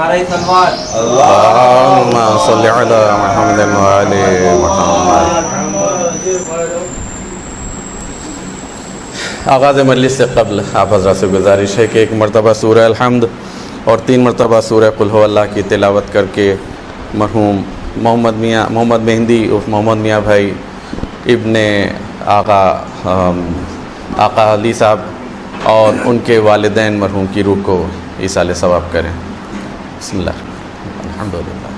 نعرہ تکبیر اللہم صلی علی محمد و آل محمد۔ آغاز مجلس سے قبل آپ حضرات سے گزارش ہے کہ ایک مرتبہ سورہ الحمد اور 3 مرتبہ سورہ قل هو اللہ کی تلاوت کر کے مرحوم محمد مہندی عرف محمد میاں بھائی ابن آقا علی صاحب اور ان کے والدین مرحوم کی روح کو ایصال ثواب کریں۔ بسم اللہ الحمدللہ۔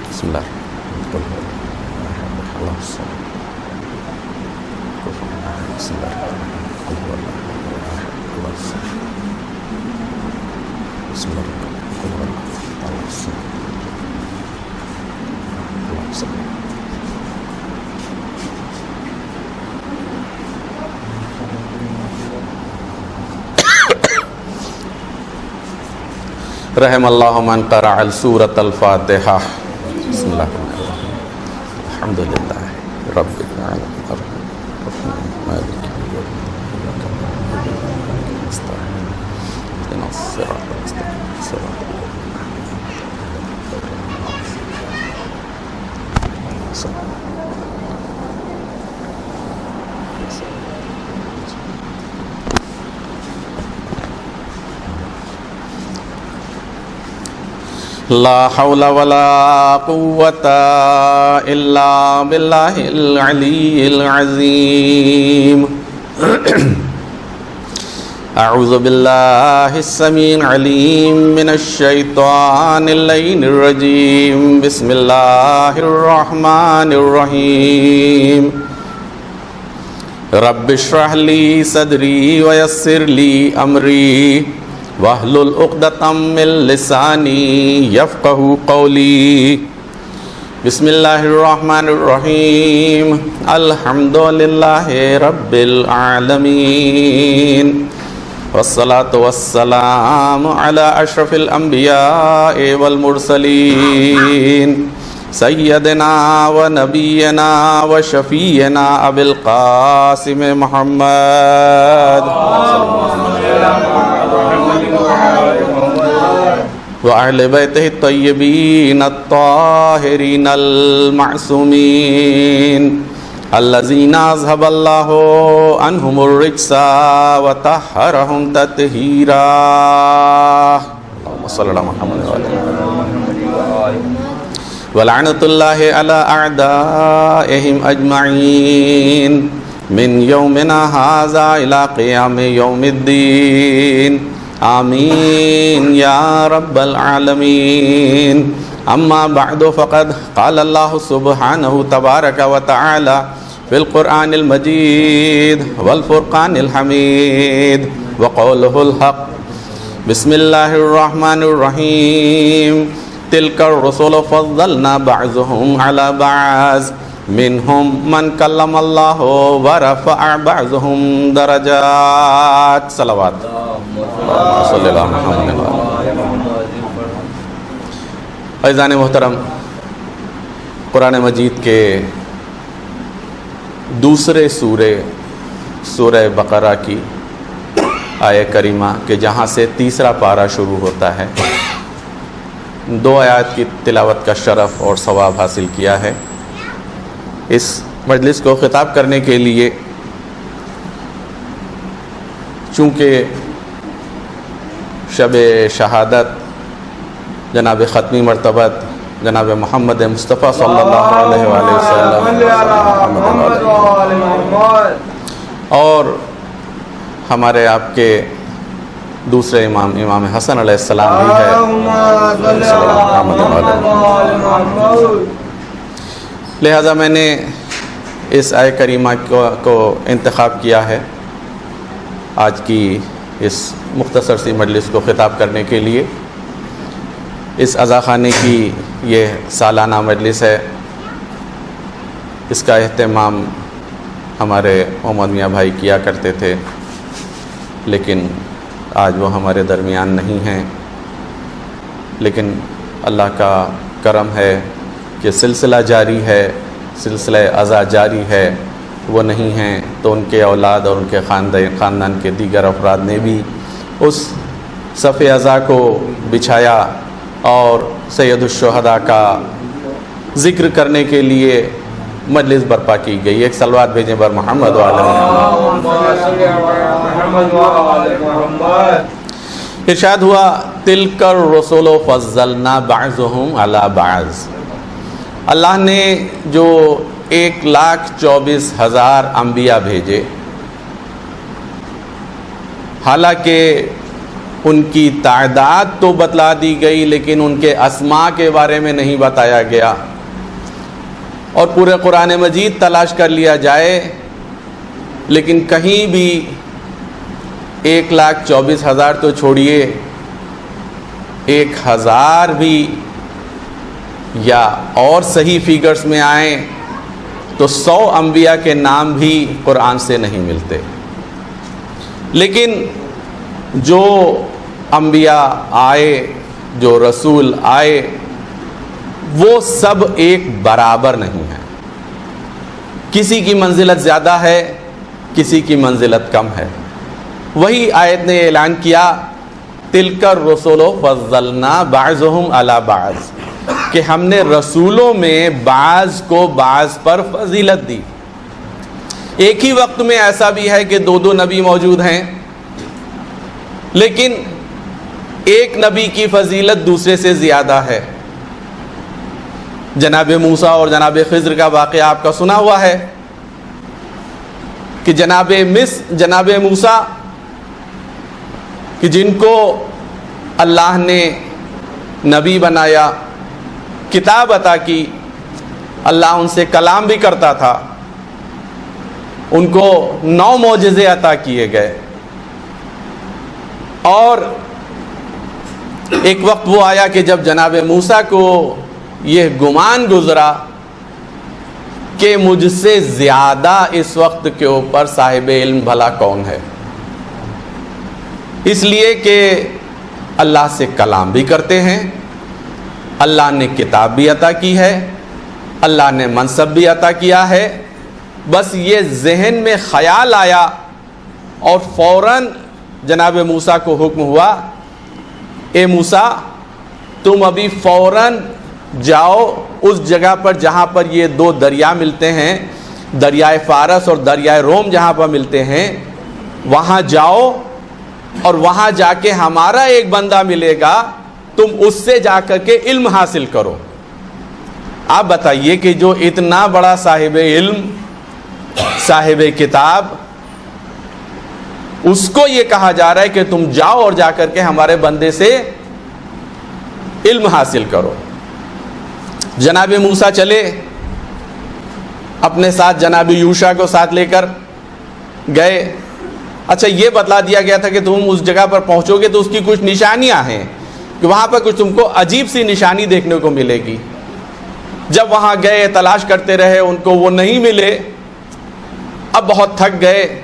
بسم اللہ رحم اللہ من قرأ سورۃ الفاتحہ۔ بسم اللہ الحمد للہ رب العالمین الرحمن مالک یوم الدین اهدنا الصراط المستقیم صراط لا حول ولا قوة إلا بالله العلي العظيم أعوذ بالله السميع العليم من الشيطان اللعين الرجيم بسم الله الرحمن الرحيم رب اشرح لي صدري ويسر لي أمري واحلل عقدۃ من لسانی یفقہوا قولی بسم اللہ الرحمن الرحیم الحمد للہ رب العالمین والصلاة والسلام علی اشرف الانبیاء والمرسلین سیدنا و نبینا و شفیعنا ابی القاسم محمد وأهل بيته الطيبين الطاهرين المعصومين الذين أذهب الله عنهم الرجس وطهرهم تطهيرا اللهم صل على محمد وعلى ولعنة الله على أعدائهم أجمعين من يومنا هذا إلى قيام يوم الدين آمین یا رب العالمین اما بعد فقد قال اللہ سبحانہ تبارک و تعالی فی القرآن المجید والفرقان الحمید وقولہ الحق بسم اللہ الرحمن الرحیم تلک الرسل فضلنا بعضهم على بعض منهم من کلم اللہ ورفع بعضهم درجات صلوات صلی اللہ محمد عزیزان محترم، قرآن مجید کے دوسرے سورہ بقرہ کی آیہ کریمہ کہ جہاں سے تیسرا پارہ شروع ہوتا ہے، 2 آیات کی تلاوت کا شرف اور ثواب حاصل کیا ہے۔ اس مجلس کو خطاب کرنے کے لیے چونکہ شب شہادت جناب ختمی مرتبت جناب محمد مصطفیٰ صلی اللہ علیہ وآلہ وسلم اور ہمارے آپ کے دوسرے امام حسن علیہ السلام بھی ہے، لہذا میں نے اس آیہ کریمہ کو انتخاب کیا ہے آج کی اس مختصر سی مجلس کو خطاب کرنے کے لیے۔ اس عزاخانے کی یہ سالانہ مجلس ہے، اس کا اہتمام ہمارے محمد میاں بھائی کیا کرتے تھے، لیکن آج وہ ہمارے درمیان نہیں ہیں، لیکن اللہ کا کرم ہے کہ سلسلہ جاری ہے، سلسلہ ازا جاری ہے وہ نہیں ہیں، تو ان کے اولاد اور ان کے خاندان کے دیگر افراد نے بھی اس صف ازا کو بچھایا اور سید الشہداء کا ذکر کرنے کے لیے مجلس برپا کی گئی۔ ایک صلوات بھیجیں بر محمد و آل محمد۔ ارشاد ہوا تلک الرسل فضلنا بعضهم علی بعض، اللہ نے جو 1,24,000 انبیاء بھیجے، حالانکہ ان کی تعداد تو بتلا دی گئی لیکن ان کے اسماء کے بارے میں نہیں بتایا گیا، اور پورے قرآن مجید تلاش کر لیا جائے لیکن کہیں بھی 1,24,000 تو چھوڑیے، 1,000 بھی یا اور صحیح فیگرز میں آئیں تو 100 انبیاء کے نام بھی قرآن سے نہیں ملتے، لیکن جو انبیاء آئے، جو رسول آئے، وہ سب ایک برابر نہیں ہیں، کسی کی منزلت زیادہ ہے، کسی کی منزلت کم ہے۔ وہی آیت نے اعلان کیا تلک الرسل فضلنا بعضهم علی بعض، کہ ہم نے رسولوں میں بعض کو بعض پر فضیلت دی۔ ایک ہی وقت میں ایسا بھی ہے کہ 2 نبی موجود ہیں، لیکن ایک نبی کی فضیلت دوسرے سے زیادہ ہے۔ جناب موسیٰ اور جناب خضر کا واقعہ آپ کا سنا ہوا ہے کہ جناب موسیٰ کہ جن کو اللہ نے نبی بنایا، کتاب عطا کی، اللہ ان سے کلام بھی کرتا تھا، ان کو 9 معجزے عطا کیے گئے، اور ایک وقت وہ آیا کہ جب جناب موسیٰ کو یہ گمان گزرا کہ مجھ سے زیادہ اس وقت کے اوپر صاحب علم بھلا کون ہے، اس لیے کہ اللہ سے کلام بھی کرتے ہیں، اللہ نے کتاب بھی عطا کی ہے، اللہ نے منصب بھی عطا کیا ہے، بس یہ ذہن میں خیال آیا اور فوراً جناب موسیٰ کو حکم ہوا، اے موسیٰ تم ابھی فوراً جاؤ اس جگہ پر جہاں پر یہ 2 دریا ملتے ہیں، دریائے فارس اور دریائے روم جہاں پر ملتے ہیں، وہاں جاؤ اور وہاں جا کے ہمارا ایک بندہ ملے گا، تم اس سے جا کر کے علم حاصل کرو۔ آپ بتائیے کہ جو اتنا بڑا صاحب علم، صاحب کتاب، اس کو یہ کہا جا رہا ہے کہ تم جاؤ اور جا کر کے ہمارے بندے سے علم حاصل کرو۔ جناب موسیٰ چلے، اپنے ساتھ جناب یوشع کو ساتھ لے کر گئے۔ اچھا یہ بتلا دیا گیا تھا کہ تم اس جگہ پر پہنچو گے تو اس کی کچھ نشانیاں ہیں کہ وہاں پر کچھ تم کو عجیب سی نشانی دیکھنے کو ملے گی۔ جب وہاں گئے تلاش کرتے رہے، ان کو وہ نہیں ملے، اب بہت تھک گئے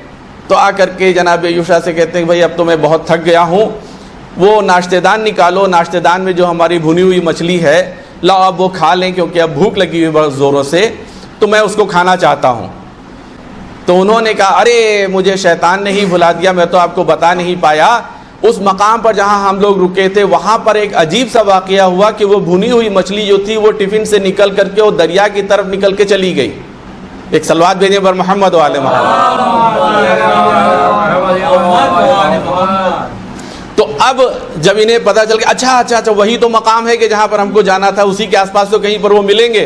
تو آ کر کے جناب یوشع سے کہتے ہیں بھائی اب تو میں بہت تھک گیا ہوں، وہ ناشتے دان نکالو، ناشتے دان میں جو ہماری بھنی ہوئی مچھلی ہے لاؤ اب وہ کھا لیں، کیونکہ اب بھوک لگی ہوئی بڑا زوروں سے، تو میں اس کو کھانا چاہتا ہوں۔ تو انہوں نے کہا ارے مجھے شیطان نے ہی بھلا دیا، میں تو آپ کو بتا نہیں پایا، اس مقام پر جہاں ہم لوگ رکے تھے وہاں پر ایک عجیب سا واقعہ ہوا کہ وہ بھنی ہوئی مچھلی جو تھی وہ ٹفن سے نکل کر کے وہ دریا کی طرف نکل کے چلی گئی۔ ایک صلوات بھیجیں پر محمد و آل محمد۔ تو اب جب انہیں پتہ چل گیا اچھا وہی تو مقام ہے کہ جہاں پر ہم کو جانا تھا، اسی کے آس پاس تو کہیں پر وہ ملیں گے،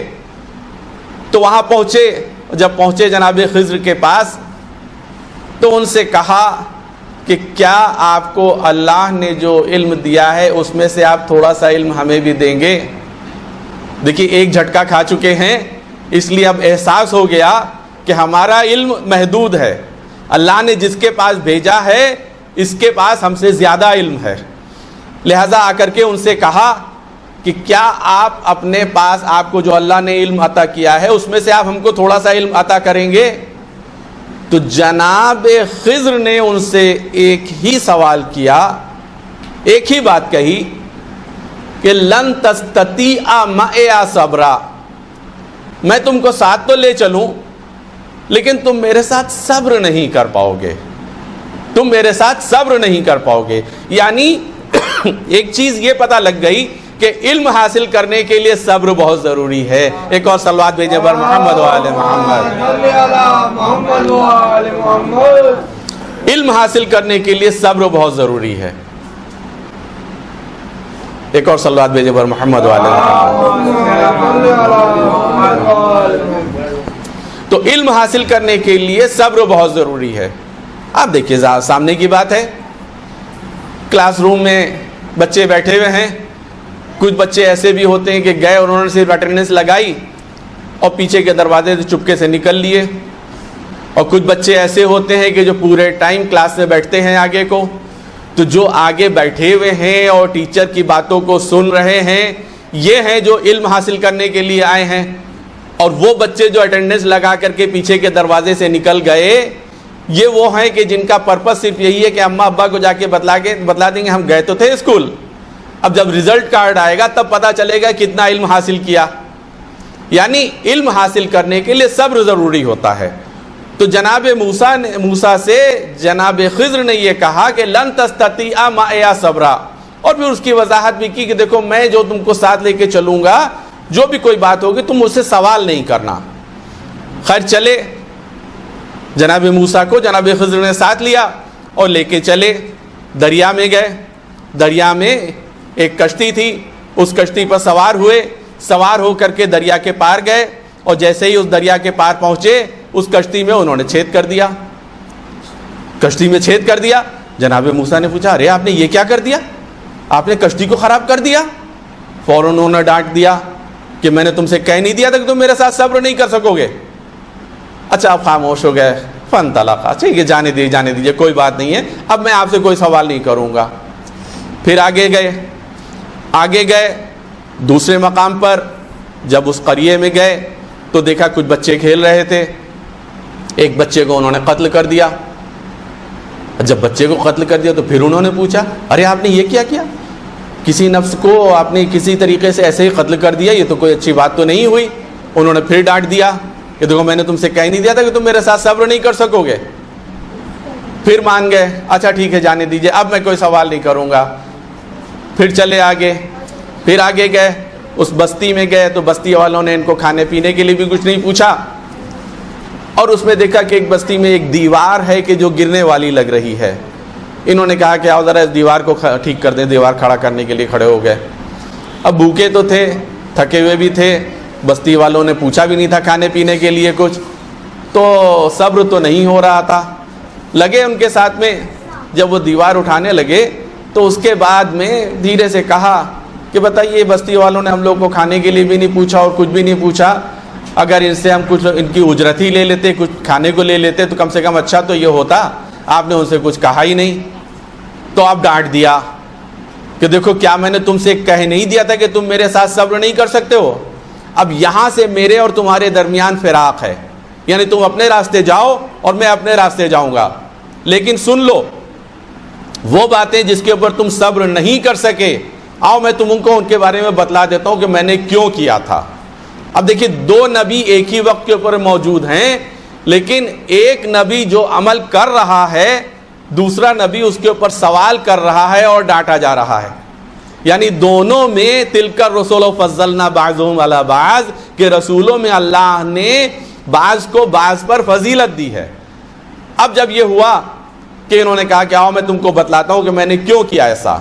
تو وہاں پہنچے۔ جب پہنچے جناب خضر کے پاس تو ان سے کہا کہ کیا آپ کو اللہ نے جو علم دیا ہے اس میں سے آپ تھوڑا سا علم ہمیں بھی دیں گے؟ دیکھیے ایک جھٹکا کھا چکے ہیں، اس لیے اب احساس ہو گیا کہ ہمارا علم محدود ہے، اللہ نے جس کے پاس بھیجا ہے اس کے پاس ہم سے زیادہ علم ہے۔ لہذا آ کر کے ان سے کہا کہ کیا آپ اپنے پاس آپ کو جو اللہ نے علم عطا کیا ہے اس میں سے آپ ہم کو تھوڑا سا علم عطا کریں گے؟ تو جناب خضر نے ان سے ایک ہی سوال کیا، ایک ہی بات کہی کہ لن تستطیع معی صبرا، میں تم کو ساتھ تو لے چلوں لیکن تم میرے ساتھ صبر نہیں کر پاؤ گے، تم میرے ساتھ صبر نہیں کر پاؤ گے۔ یعنی ایک چیز یہ پتہ لگ گئی کہ علم حاصل کرنے کے لیے صبر بہت ضروری ہے۔ ایک اور صلوات بھیجیں بر محمد و آل محمد۔ علم حاصل کرنے کے لیے صبر بہت ضروری ہے۔ ایک اور صلوات بھیجیں بر محمد و آل محمد۔ تو علم حاصل کرنے کے لیے صبر بہت ضروری ہے۔ آپ دیکھیے سامنے کی بات ہے، کلاس روم میں بچے بیٹھے ہوئے ہیں، کچھ بچے ایسے بھی ہوتے ہیں کہ گئے اور انہوں نے صرف اٹینڈنس لگائی اور پیچھے کے دروازے سے چپکے سے نکل لیے، اور کچھ بچے ایسے ہوتے ہیں کہ جو پورے ٹائم کلاس میں بیٹھتے ہیں آگے کو۔ تو جو آگے بیٹھے ہوئے ہیں اور ٹیچر کی باتوں کو سن رہے ہیں، یہ ہیں جو علم حاصل کرنے کے لیے آئے ہیں، اور وہ بچے جو اٹینڈنس لگا کر کے پیچھے کے دروازے سے نکل گئے، یہ وہ ہیں کہ جن کا پرپس صرف یہی ہے کہ اماں ابا کو جا کے بتلا دیں گے ہم گئے تو تھے اسکول، اب جب ریزلٹ کارڈ آئے گا تب پتہ چلے گا کتنا علم حاصل کیا۔ یعنی علم حاصل کرنے کے لیے صبر ضروری ہوتا ہے۔ تو جناب موسیٰ سے جناب خضر نے یہ کہا کہ لن تستطیع معی صبرا، اور پھر اس کی وضاحت بھی کی کہ دیکھو میں جو تم کو ساتھ لے کے چلوں گا، جو بھی کوئی بات ہوگی تم مجھ سے سوال نہیں کرنا۔ خیر چلے، جناب موسیٰ کو جناب خضر نے ساتھ لیا اور لے کے چلے، دریا میں گئے۔ دریا میں ایک کشتی تھی، اس کشتی پر سوار ہوئے، سوار ہو کر کے دریا کے پار گئے، اور جیسے ہی اس دریا کے پار پہنچے اس کشتی میں انہوں نے چھید کر دیا، کشتی میں چھید کر دیا۔ جناب موسیٰ نے پوچھا ارے آپ نے یہ کیا کر دیا، آپ نے کشتی کو خراب کر دیا؟ فوراً انہوں نے ڈانٹ دیا کہ میں نے تم سے کہہ نہیں دیا تھا کہ تم میرے ساتھ صبر نہیں کر سکو گے؟ اچھا آپ خاموش ہو گئے، فانطلقا، ٹھیک ہے جانے دیجیے کوئی بات نہیں ہے، اب میں آپ سے کوئی سوال نہیں کروں گا۔ پھر آگے گئے دوسرے مقام پر، جب اس قریے میں گئے تو دیکھا کچھ بچے کھیل رہے تھے، ایک بچے کو انہوں نے قتل کر دیا۔ جب بچے کو قتل کر دیا تو پھر انہوں نے پوچھا ارے آپ نے یہ کیا کسی نفس کو آپ نے کسی طریقے سے ایسے ہی قتل کر دیا، یہ تو کوئی اچھی بات تو نہیں ہوئی۔ انہوں نے پھر ڈانٹ دیا کہ دیکھو میں نے تم سے کہہ نہیں دیا تھا کہ تم میرے ساتھ صبر نہیں کر سکو گے؟ پھر مان گئے، اچھا ٹھیک ہے جانے دیجیے، اب میں کوئی سوال نہیں کروں گا۔ پھر چلے آگے، پھر آگے گئے، اس بستی میں گئے تو بستی والوں نے ان کو کھانے پینے کے لیے بھی کچھ نہیں پوچھا، اور اس میں دیکھا کہ ایک بستی میں ایک دیوار ہے کہ جو گرنے والی لگ رہی ہے۔ انہوں نے کہا کہ آؤ ذرا اس دیوار کو ٹھیک کر دیں، دیوار کھڑا کرنے کے لیے کھڑے ہو گئے۔ اب بھوکے تو تھے، تھکے ہوئے بھی تھے، بستی والوں نے پوچھا بھی نہیں تھا کھانے پینے کے لیے کچھ، تو صبر تو نہیں ہو رہا تھا۔ لگے ان کے ساتھ میں، جب وہ دیوار اٹھانے لگے تو اس کے بعد میں دھیرے سے کہا کہ بتائیے بستی والوں نے ہم لوگ کو کھانے کے لیے بھی نہیں پوچھا اور کچھ بھی نہیں پوچھا، اگر ان سے ہم کچھ ان کی اجرت ہی لے لیتے، کچھ کھانے کو لے لیتے تو کم سے کم اچھا تو یہ ہوتا، آپ نے ان سے کچھ کہا ہی نہیں۔ تو آپ ڈانٹ دیا کہ دیکھو کیا میں نے تم سے کہہ نہیں دیا تھا کہ تم میرے ساتھ صبر نہیں کر سکتے ہو؟ اب یہاں سے میرے اور تمہارے درمیان فراق ہے، یعنی تم اپنے راستے جاؤ اور میں اپنے راستے جاؤں گا، لیکن سن لو وہ باتیں جس کے اوپر تم صبر نہیں کر سکے، آؤ میں تم کو ان کے بارے میں بتلا دیتا ہوں کہ میں نے کیوں کیا تھا۔ اب دیکھیے دو نبی ایک ہی وقت کے اوپر موجود ہیں، لیکن ایک نبی جو عمل کر رہا ہے، دوسرا نبی اس کے اوپر سوال کر رہا ہے اور ڈانٹا جا رہا ہے۔ یعنی دونوں میں تلک الرسل فضلنا بعضهم علی بعض، کہ رسولوں میں اللہ نے بعض کو بعض پر فضیلت دی ہے۔ اب جب یہ ہوا کہ انہوں نے کہا کہ آؤ میں تم کو بتلاتا ہوں کہ میں نے کیوں کیا ایسا،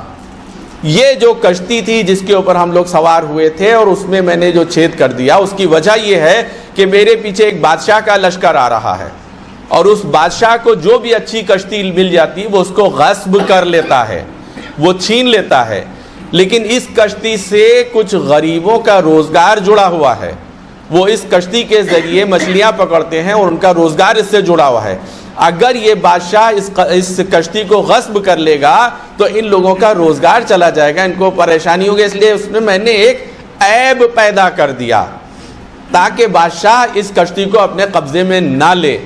یہ جو کشتی تھی جس کے اوپر ہم لوگ سوار ہوئے تھے اور اس میں میں نے جو چھید کر دیا، اس کی وجہ یہ ہے کہ میرے پیچھے ایک بادشاہ کا لشکر آ رہا ہے، اور اس بادشاہ کو جو بھی اچھی کشتی مل جاتی وہ اس کو غصب کر لیتا ہے، وہ چھین لیتا ہے۔ لیکن اس کشتی سے کچھ غریبوں کا روزگار جڑا ہوا ہے، وہ اس کشتی کے ذریعے مچھلیاں پکڑتے ہیں اور ان کا روزگار اس سے جڑا ہوا ہے۔ اگر یہ بادشاہ اس کشتی کو غصب کر لے گا تو ان لوگوں کا روزگار چلا جائے گا، ان کو پریشانی ہوگی، اس لیے اس میں نے ایک عیب پیدا کر دیا تاکہ بادشاہ اس کشتی کو اپنے قبضے میں نہ لے،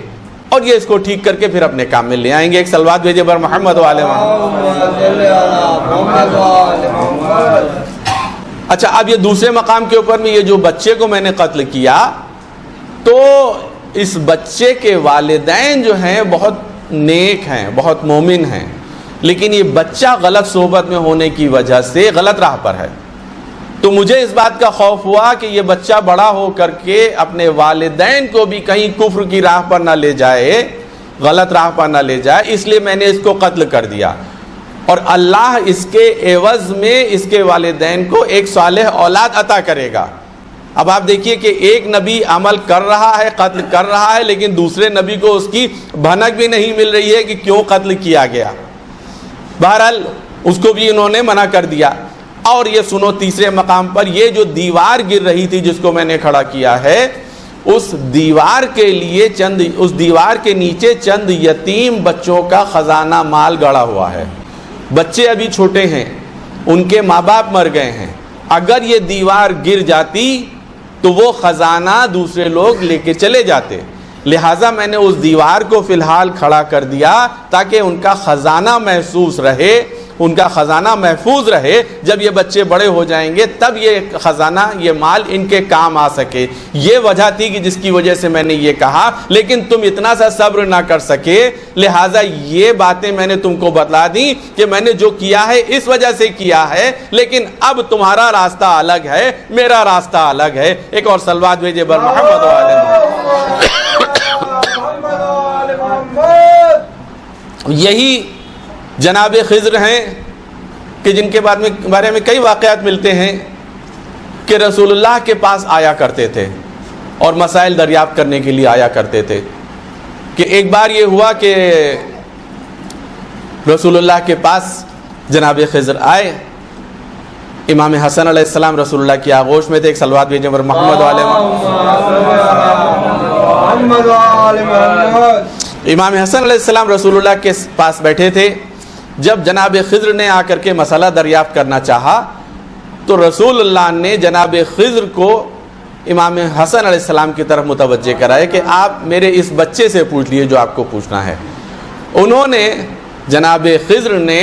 اور یہ اس کو ٹھیک کر کے پھر اپنے کام میں لے آئیں گے۔ ایک صلوات بھیجے بر محمد و آل محمد۔ اچھا اب یہ دوسرے مقام کے اوپر میں یہ جو بچے کو میں نے قتل کیا، تو اس بچے کے والدین جو ہیں بہت نیک ہیں، بہت مومن ہیں، لیکن یہ بچہ غلط صحبت میں ہونے کی وجہ سے غلط راہ پر ہے۔ تو مجھے اس بات کا خوف ہوا کہ یہ بچہ بڑا ہو کر کے اپنے والدین کو بھی کہیں کفر کی راہ پر نہ لے جائے، غلط راہ پر نہ لے جائے، اس لیے میں نے اس کو قتل کر دیا، اور اللہ اس کے عوض میں اس کے والدین کو ایک صالح اولاد عطا کرے گا۔ اب آپ دیکھیے کہ ایک نبی عمل کر رہا ہے، قتل کر رہا ہے، لیکن دوسرے نبی کو اس کی بھنک بھی نہیں مل رہی ہے کہ کیوں قتل کیا گیا۔ بہرحال اس کو بھی انہوں نے منع کر دیا۔ اور یہ سنو، تیسرے مقام پر یہ جو دیوار گر رہی تھی جس کو میں نے کھڑا کیا ہے، اس دیوار کے لیے اس دیوار کے نیچے چند یتیم بچوں کا خزانہ مال گڑا ہوا ہے۔ بچے ابھی چھوٹے ہیں، ان کے ماں باپ مر گئے ہیں، اگر یہ دیوار گر جاتی تو وہ خزانہ دوسرے لوگ لے کے چلے جاتے، لہٰذا میں نے اس دیوار کو فی الحال کھڑا کر دیا تاکہ ان کا خزانہ محسوس رہے، ان کا خزانہ محفوظ رہے۔ جب یہ بچے بڑے ہو جائیں گے تب یہ خزانہ، یہ مال ان کے کام آ سکے۔ یہ وجہ تھی کہ جس کی وجہ سے میں نے یہ کہا، لیکن تم اتنا سا صبر نہ کر سکے، لہٰذا یہ باتیں میں نے تم کو بتلا دی کہ میں نے جو کیا ہے اس وجہ سے کیا ہے، لیکن اب تمہارا راستہ الگ ہے، میرا راستہ الگ ہے۔ ایک اور صلوات بھیجے بر محمد و آل محمد۔ یہی جناب خضر ہیں کہ جن کے بارے میں کئی واقعات ملتے ہیں کہ رسول اللہ کے پاس آیا کرتے تھے اور مسائل دریافت کرنے کے لیے آیا کرتے تھے۔ کہ ایک بار یہ ہوا کہ رسول اللہ کے پاس جناب خضر آئے، امام حسن علیہ السلام رسول اللہ کی آغوش میں تھے۔ ایک صلوات بھیجیں پر محمد والے امام حسن علیہ السلام رسول اللہ کے پاس بیٹھے تھے۔ جب جناب خضر نے آ کر کے مسئلہ دریافت کرنا چاہا تو رسول اللہ نے جناب خضر کو امام حسن علیہ السلام کی طرف متوجہ کرائے کہ آپ میرے اس بچے سے پوچھ لیے جو آپ کو پوچھنا ہے۔ انہوں نے، جناب خضر نے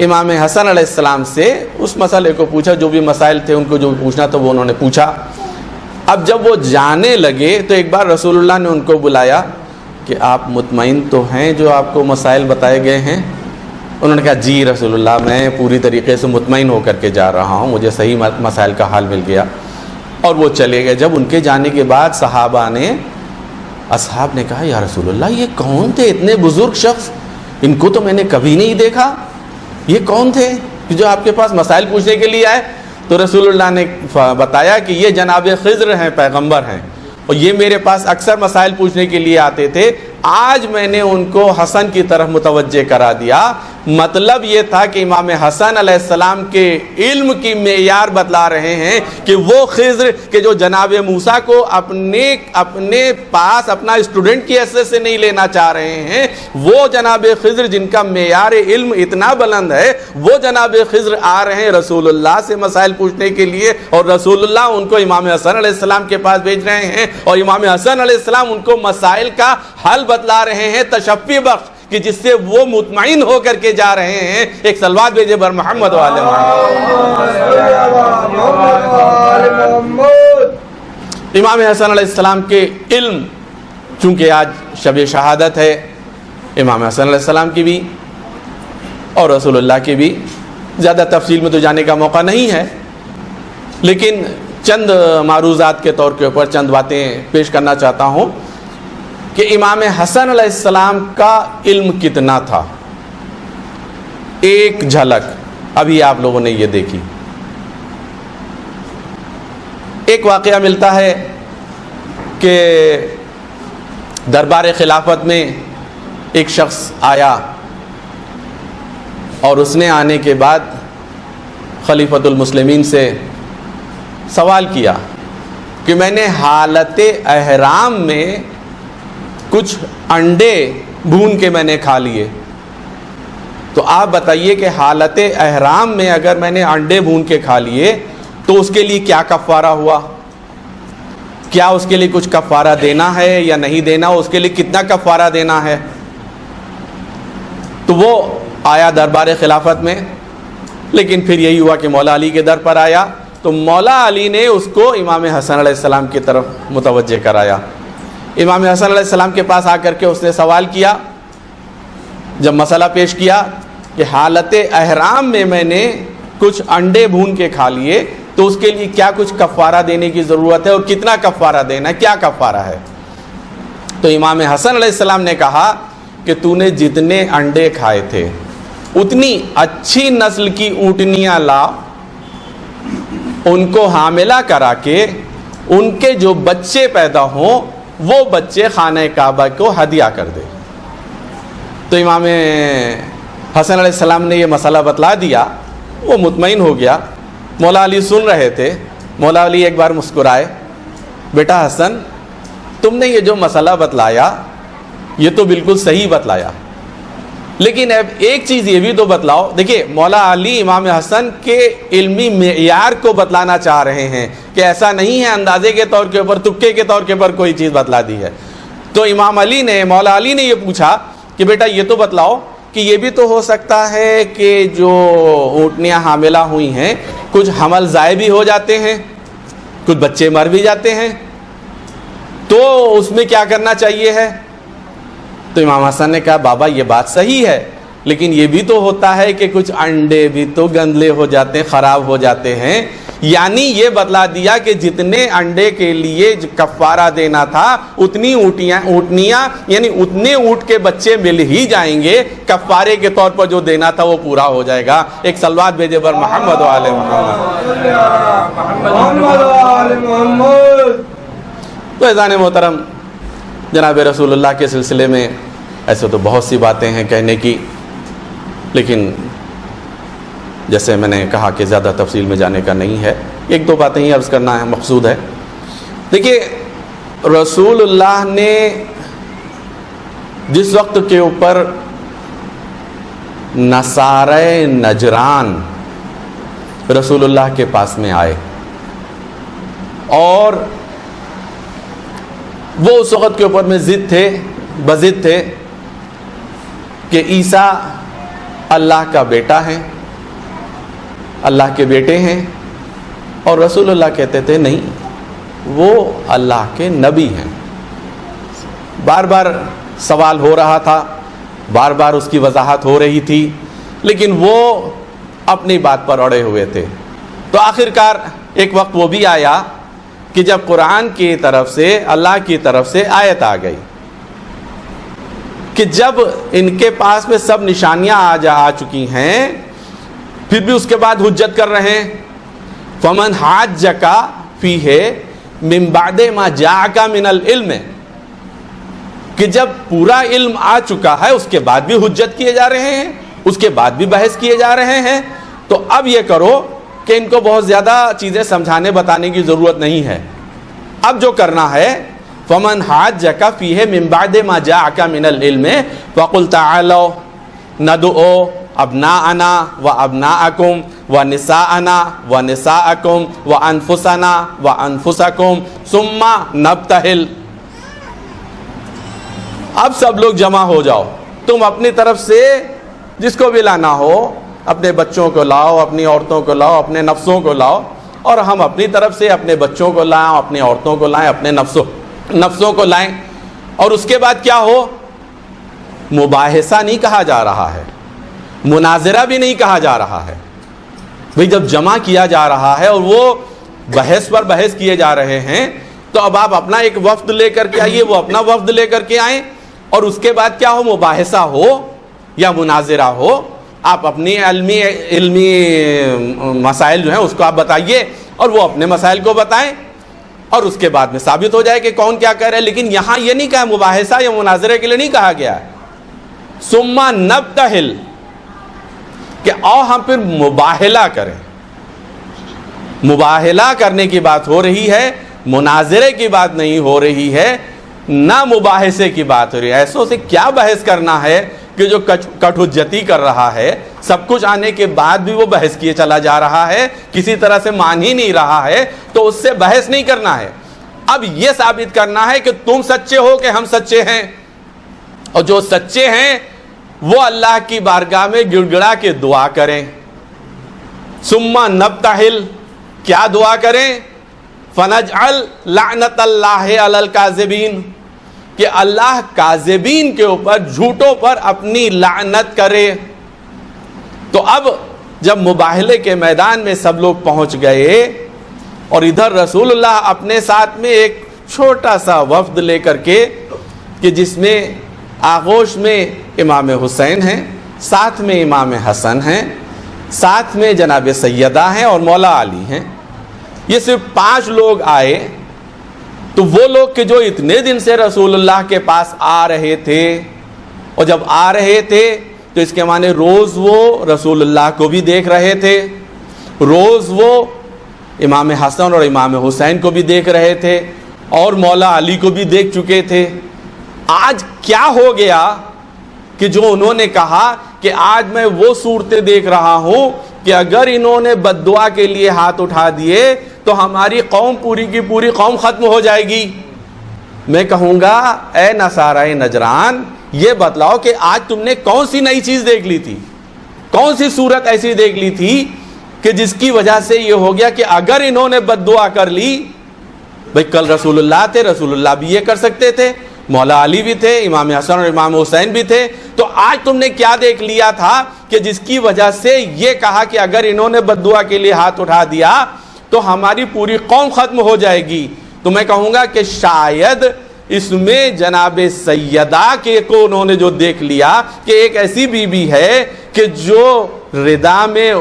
امام حسن علیہ السلام سے اس مسئلے کو پوچھا، جو بھی مسائل تھے ان کو جو پوچھنا تھا وہ انہوں نے پوچھا۔ اب جب وہ جانے لگے تو ایک بار رسول اللہ نے ان کو بلایا کہ آپ مطمئن تو ہیں جو آپ کو مسائل بتائے گئے ہیں؟ انہوں نے کہا جی رسول اللہ، میں پوری طریقے سے مطمئن ہو کر کے جا رہا ہوں، مجھے صحیح مسائل کا حال مل گیا۔ اور وہ چلے گئے۔ جب ان کے جانے کے بعد اصحاب نے کہا یا رسول اللہ، یہ کون تھے اتنے بزرگ شخص؟ ان کو تو میں نے کبھی نہیں دیکھا، یہ کون تھے جو آپ کے پاس مسائل پوچھنے کے لیے آئے؟ تو رسول اللہ نے بتایا کہ یہ جناب خضر ہیں، پیغمبر ہیں، اور یہ میرے پاس اکثر مسائل پوچھنے کے لیے آتے تھے، آج میں نے ان کو حسن کی طرف متوجہ کرا دیا۔ مطلب یہ تھا کہ امام حسن علیہ السلام کے علم کی معیار بتلا رہے ہیں کہ وہ خضر کہ جو جناب موسیٰ کو اپنے پاس اپنا اسٹوڈنٹ کی حیثیت سے نہیں لینا چاہ رہے ہیں، وہ جناب خضر جن کا معیار علم اتنا بلند ہے، وہ جناب خضر آ رہے ہیں رسول اللہ سے مسائل پوچھنے کے لیے، اور رسول اللہ ان کو امام حسن علیہ السلام کے پاس بھیج رہے ہیں، اور امام حسن علیہ السلام ان کو مسائل کا حل بتلا رہے ہیں تشفی بخش، کہ جس سے وہ مطمئن ہو کر کے جا رہے ہیں۔ ایک صلوات بھیجے بر محمد والے امام حسن علیہ السلام کے علم، چونکہ آج شب شہادت ہے امام حسن علیہ السلام کی بھی اور رسول اللہ کی بھی، زیادہ تفصیل میں تو جانے کا موقع نہیں ہے، لیکن چند معروضات کے طور کے اوپر چند باتیں پیش کرنا چاہتا ہوں کہ امام حسن علیہ السلام کا علم کتنا تھا۔ ایک جھلک ابھی آپ لوگوں نے یہ دیکھی۔ ایک واقعہ ملتا ہے کہ دربار خلافت میں ایک شخص آیا اور اس نے آنے کے بعد خلیفۃ المسلمین سے سوال کیا کہ میں نے حالت احرام میں کچھ انڈے بھون کے میں نے کھا لیے، تو آپ بتائیے کہ حالت احرام میں اگر میں نے انڈے بھون کے کھا لیے تو اس کے لیے کیا کفارہ ہوا؟ کیا اس کے لیے کچھ کفارہ دینا ہے یا نہیں دینا؟ اس کے لیے کتنا کفارہ دینا ہے؟ تو وہ آیا دربار خلافت میں، لیکن پھر یہی ہوا کہ مولا علی کے در پر آیا تو مولا علی نے اس کو امام حسن علیہ السلام کی طرف متوجہ کرایا. امام حسن علیہ السلام کے پاس آ کر کے اس نے سوال کیا, جب مسئلہ پیش کیا کہ حالت احرام میں نے کچھ انڈے بھون کے کھا لیے, تو اس کے لیے کیا کچھ کفارہ دینے کی ضرورت ہے اور کتنا کفارہ دینا ہے, کیا کفارہ ہے؟ تو امام حسن علیہ السلام نے کہا کہ تو نے جتنے انڈے کھائے تھے اتنی اچھی نسل کی اونٹنیاں لا, ان کو حاملہ کرا کے ان کے جو بچے پیدا ہوں وہ بچے خانہ کعبہ کو ہدیہ کر دے. تو امام حسن علیہ السلام نے یہ مسئلہ بتلا دیا, وہ مطمئن ہو گیا. مولا علی سن رہے تھے. مولا علی ایک بار مسکرائے, بیٹا حسن تم نے یہ جو مسئلہ بتلایا یہ تو بالکل صحیح بتلایا, لیکن اب ایک چیز یہ بھی تو بتلاؤ. دیکھیے مولا علی امام حسن کے علمی معیار کو بتلانا چاہ رہے ہیں کہ ایسا نہیں ہے اندازے کے طور کے اوپر, تکے کے طور کے اوپر کوئی چیز بتلا دی ہے. تو امام علی نے, مولا علی نے یہ پوچھا کہ بیٹا یہ تو بتلاؤ کہ یہ بھی تو ہو سکتا ہے کہ جو اونٹنیاں حاملہ ہوئی ہیں کچھ حمل ضائع بھی ہو جاتے ہیں, کچھ بچے مر بھی جاتے ہیں, تو اس میں کیا کرنا چاہیے ہے؟ تو امام حسن نے کہا بابا یہ بات صحیح ہے, لیکن یہ بھی تو ہوتا ہے کہ کچھ انڈے بھی تو گندلے ہو جاتے ہیں, خراب ہو جاتے ہیں. یعنی یہ بتلا دیا کہ جتنے انڈے کے لیے کفارہ دینا تھا اتنی اونٹنیاں یعنی اتنے اونٹ کے بچے مل ہی جائیں گے, کفارے کے طور پر جو دینا تھا وہ پورا ہو جائے گا. ایک صلوات بھیجے بر محمد و آل محمد. تو عزیزان محترم, جناب رسول اللہ کے سلسلے میں ایسے تو بہت سی باتیں ہیں کہنے کی, لیکن جیسے میں نے کہا کہ زیادہ تفصیل میں جانے کا نہیں ہے, ایک دو باتیں ہی عرض کرنا ہے مقصود ہے. دیکھیے رسول اللہ نے جس وقت کے اوپر نصارہ نجران رسول اللہ کے پاس میں آئے اور وہ اس وقت کے اوپر میں بضد تھے کہ عیسیٰ اللہ کا بیٹا ہے, اللہ کے بیٹے ہیں, اور رسول اللہ کہتے تھے نہیں وہ اللہ کے نبی ہیں. بار بار سوال ہو رہا تھا, بار بار اس کی وضاحت ہو رہی تھی, لیکن وہ اپنی بات پر اڑے ہوئے تھے. تو آخرکار ایک وقت وہ بھی آیا کہ جب قرآن کی طرف سے, اللہ کی طرف سے آیت آ گئی کہ جب ان کے پاس میں سب نشانیاں آ چکی ہیں, پھر بھی اس کے بعد حجت کر رہے ہیں. فمن حاجک فیہ من بعد ما جاءک من العلم, کہ جب پورا علم آ چکا ہے اس کے بعد بھی حجت کیے جا رہے ہیں, اس کے بعد بھی بحث کیے جا رہے ہیں. تو اب یہ کرو کہ ان کو بہت زیادہ چیزیں سمجھانے بتانے کی ضرورت نہیں ہے. اب جو کرنا ہے فمن حاجک فیہ من بعد ما جاءک من العلم فقل تعالوا ندعو ابناءنا وابناءکم ونساءنا ونساءکم وانفسنا وانفسکم ثم نبتہل. اب سب لوگ جمع ہو جاؤ, تم اپنی طرف سے جس کو بھی لانا ہو, اپنے بچوں کو لاؤ, اپنی عورتوں کو لاؤ, اپنے نفسوں کو لاؤ, اور ہم اپنی طرف سے اپنے بچوں کو لائیں, اپنی عورتوں کو لائیں, اپنے نفسوں کو لائیں. اور اس کے بعد کیا ہو؟ مباحثہ نہیں کہا جا رہا ہے, مناظرہ بھی نہیں کہا جا رہا ہے. بھئی جب جمع کیا جا رہا ہے اور وہ بحث پر بحث کیے جا رہے ہیں, تو اب آپ اپنا ایک وفد لے کر کے آئیے, وہ اپنا وفد لے کر کے آئیں, اور اس کے بعد کیا ہو؟ مباحثہ ہو یا مناظرہ ہو. آپ اپنی علمی مسائل جو ہیں اس کو آپ بتائیے, اور وہ اپنے مسائل کو بتائیں, اور اس کے بعد میں ثابت ہو جائے کہ کون کیا کہہ رہے ہیں. لیکن یہاں یہ نہیں کہا, مباحثہ یا مناظرے کے لیے نہیں کہا گیا ہے. ثم نبتہل, کہ آؤ ہم پھر مباہلہ کریں. مباہلہ کرنے کی بات ہو رہی ہے, مناظرے کی بات نہیں ہو رہی ہے, نہ مباحثے کی بات ہو رہی ہے. ایسوں سے کیا بحث کرنا ہے کہ جو کٹ حجتی کر رہا ہے, سب کچھ آنے کے بعد بھی وہ بحث کیے چلا جا رہا ہے, کسی طرح سے مان ہی نہیں رہا ہے, تو اس سے بحث نہیں کرنا ہے. اب یہ ثابت کرنا ہے کہ تم سچے ہو کہ ہم سچے ہیں, اور جو سچے ہیں وہ اللہ کی بارگاہ میں گڑ گڑا کے دعا کریں. ثم نبتہل, کیا دعا کریں؟ فنجعل لعنت اللہ علی الکاذبین، کہ اللہ کاذبین کے اوپر، جھوٹوں پر اپنی لعنت کرے۔ تو اب جب مباہلے کے میدان میں سب لوگ پہنچ گئے اور ادھر رسول اللہ اپنے ساتھ میں ایک چھوٹا سا وفد لے کر کے، کہ جس میں آغوش میں امام حسین ہیں، ساتھ میں امام حسن ہیں، ساتھ میں جناب سیدہ ہیں اور مولا علی ہیں، یہ صرف 5 لوگ آئے۔ تو وہ لوگ کہ جو اتنے دن سے رسول اللہ کے پاس آ رہے تھے، اور جب آ رہے تھے تو اس کے معنی روز وہ رسول اللہ کو بھی دیکھ رہے تھے، روز وہ امام حسن اور امام حسین کو بھی دیکھ رہے تھے، اور مولا علی کو بھی دیکھ چکے تھے۔ آج کیا ہو گیا کہ جو انہوں نے کہا کہ آج میں وہ صورتیں دیکھ رہا ہوں کہ اگر انہوں نے بد دعا کے لیے ہاتھ اٹھا دیے تو ہماری قوم، پوری کی پوری قوم ختم ہو جائے گی۔ میں کہوں گا اے نصارائے نجران، یہ بتلاؤ کہ آج تم نے کون سی نئی چیز دیکھ لی تھی، کون سی صورت ایسی دیکھ لی تھی کہ جس کی وجہ سے یہ ہو گیا کہ اگر انہوں نے بد دعا کر لی، بھئی کل رسول اللہ تھے، رسول اللہ بھی یہ کر سکتے تھے، مولا علی بھی تھے، امام حسن اور امام حسین بھی تھے، تو آج تم نے کیا دیکھ لیا تھا کہ جس کی وجہ سے یہ کہا کہ اگر انہوں نے بد دعا کے لیے ہاتھ اٹھا دیا تو ہماری پوری قوم ختم ہو جائے گی؟ تو میں کہوں گا کہ شاید اس میں جناب سیدہ کے کو انہوں نے جو دیکھ لیا کہ ایک ایسی بی بی ہے کہ جو ردا میں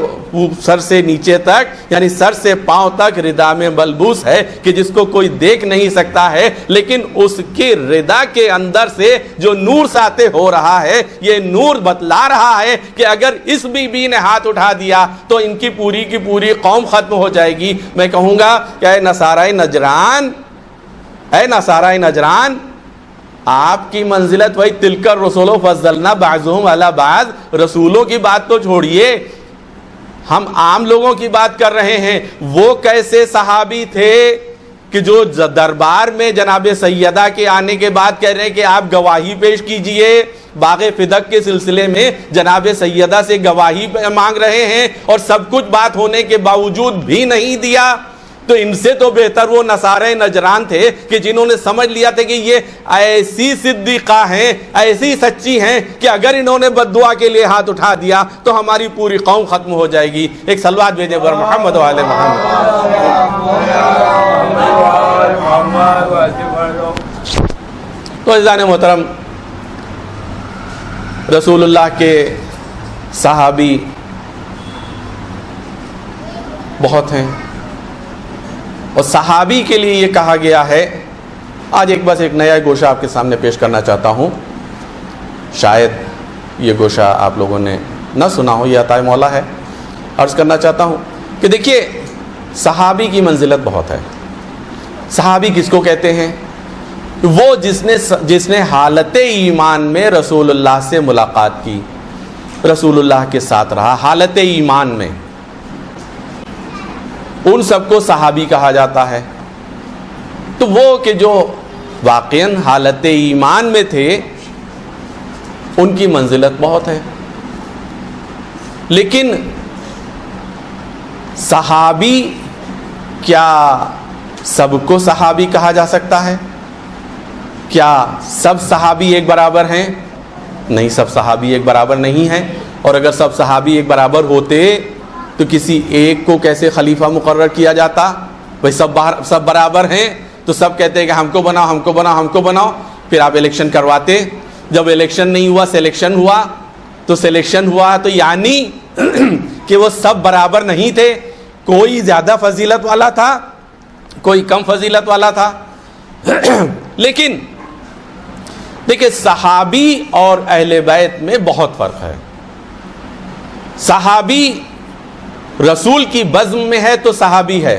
سر سے نیچے تک، یعنی سر سے پاؤں تک ردا میں ملبوس ہے، کہ جس کو کوئی دیکھ نہیں سکتا ہے، لیکن اس کی ردا کے اندر سے جو نور ساطع ہو رہا ہے، یہ نور بتلا رہا ہے کہ اگر اس بی بی نے ہاتھ اٹھا دیا تو ان کی پوری قوم ختم ہو جائے گی۔ میں کہوں گا کہ اے نصارائے نجران، اے نصارائے نجران، آپ کی منزلت وہی تلک الرسول فضلنا بعضهم علی بعض، رسولوں کی بات تو چھوڑیے، ہم عام لوگوں کی بات کر رہے ہیں۔ وہ کیسے صحابی تھے کہ جو دربار میں جناب سیدہ کے آنے کے بعد کہہ رہے ہیں کہ آپ گواہی پیش کیجئے، باغ فدق کے سلسلے میں جناب سیدہ سے گواہی مانگ رہے ہیں، اور سب کچھ بات ہونے کے باوجود بھی نہیں دیا۔ تو ان سے تو بہتر وہ نصارے نجران تھے کہ جنہوں نے سمجھ لیا تھا کہ یہ ایسی صدیقہ ہیں، ایسی سچی ہیں کہ اگر انہوں نے بد دعا کے لیے ہاتھ اٹھا دیا تو ہماری پوری قوم ختم ہو جائے گی۔ ایک صلوات بھیجیں بر محمد و آل محمد۔ تو عزیزان محترم، رسول اللہ کے صحابی بہت ہیں، اور صحابی کے لیے یہ کہا گیا ہے۔ آج بس ایک نیا گوشہ آپ کے سامنے پیش کرنا چاہتا ہوں، شاید یہ گوشہ آپ لوگوں نے نہ سنا ہو، یہ عطا مولا ہے۔ عرض کرنا چاہتا ہوں کہ دیکھیے، صحابی کی منزلت بہت ہے۔ صحابی کس کو کہتے ہیں؟ وہ جس نے حالت ایمان میں رسول اللہ سے ملاقات کی، رسول اللہ کے ساتھ رہا حالت ایمان میں، ان سب کو صحابی کہا جاتا ہے۔ تو وہ کہ جو واقعاً حالت ایمان میں تھے، ان کی منزلت بہت ہے۔ لیکن صحابی، کیا سب کو صحابی کہا جا سکتا ہے؟ کیا سب صحابی ایک برابر ہیں؟ نہیں، سب صحابی ایک برابر نہیں ہیں۔ اور اگر سب صحابی ایک برابر ہوتے تو کسی ایک کو کیسے خلیفہ مقرر کیا جاتا؟ بھئی سب برابر ہیں تو سب کہتے ہیں کہ ہم کو بناؤ، ہم کو بناؤ، ہم کو بناؤ، پھر آپ الیکشن کرواتے۔ جب الیکشن نہیں ہوا، سلیکشن ہوا، تو سلیکشن ہوا تو یعنی کہ وہ سب برابر نہیں تھے، کوئی زیادہ فضیلت والا تھا، کوئی کم فضیلت والا تھا۔ لیکن دیکھیں، صحابی اور اہل بیت میں بہت فرق ہے۔ صحابی رسول کی بزم میں ہے تو صحابی ہے،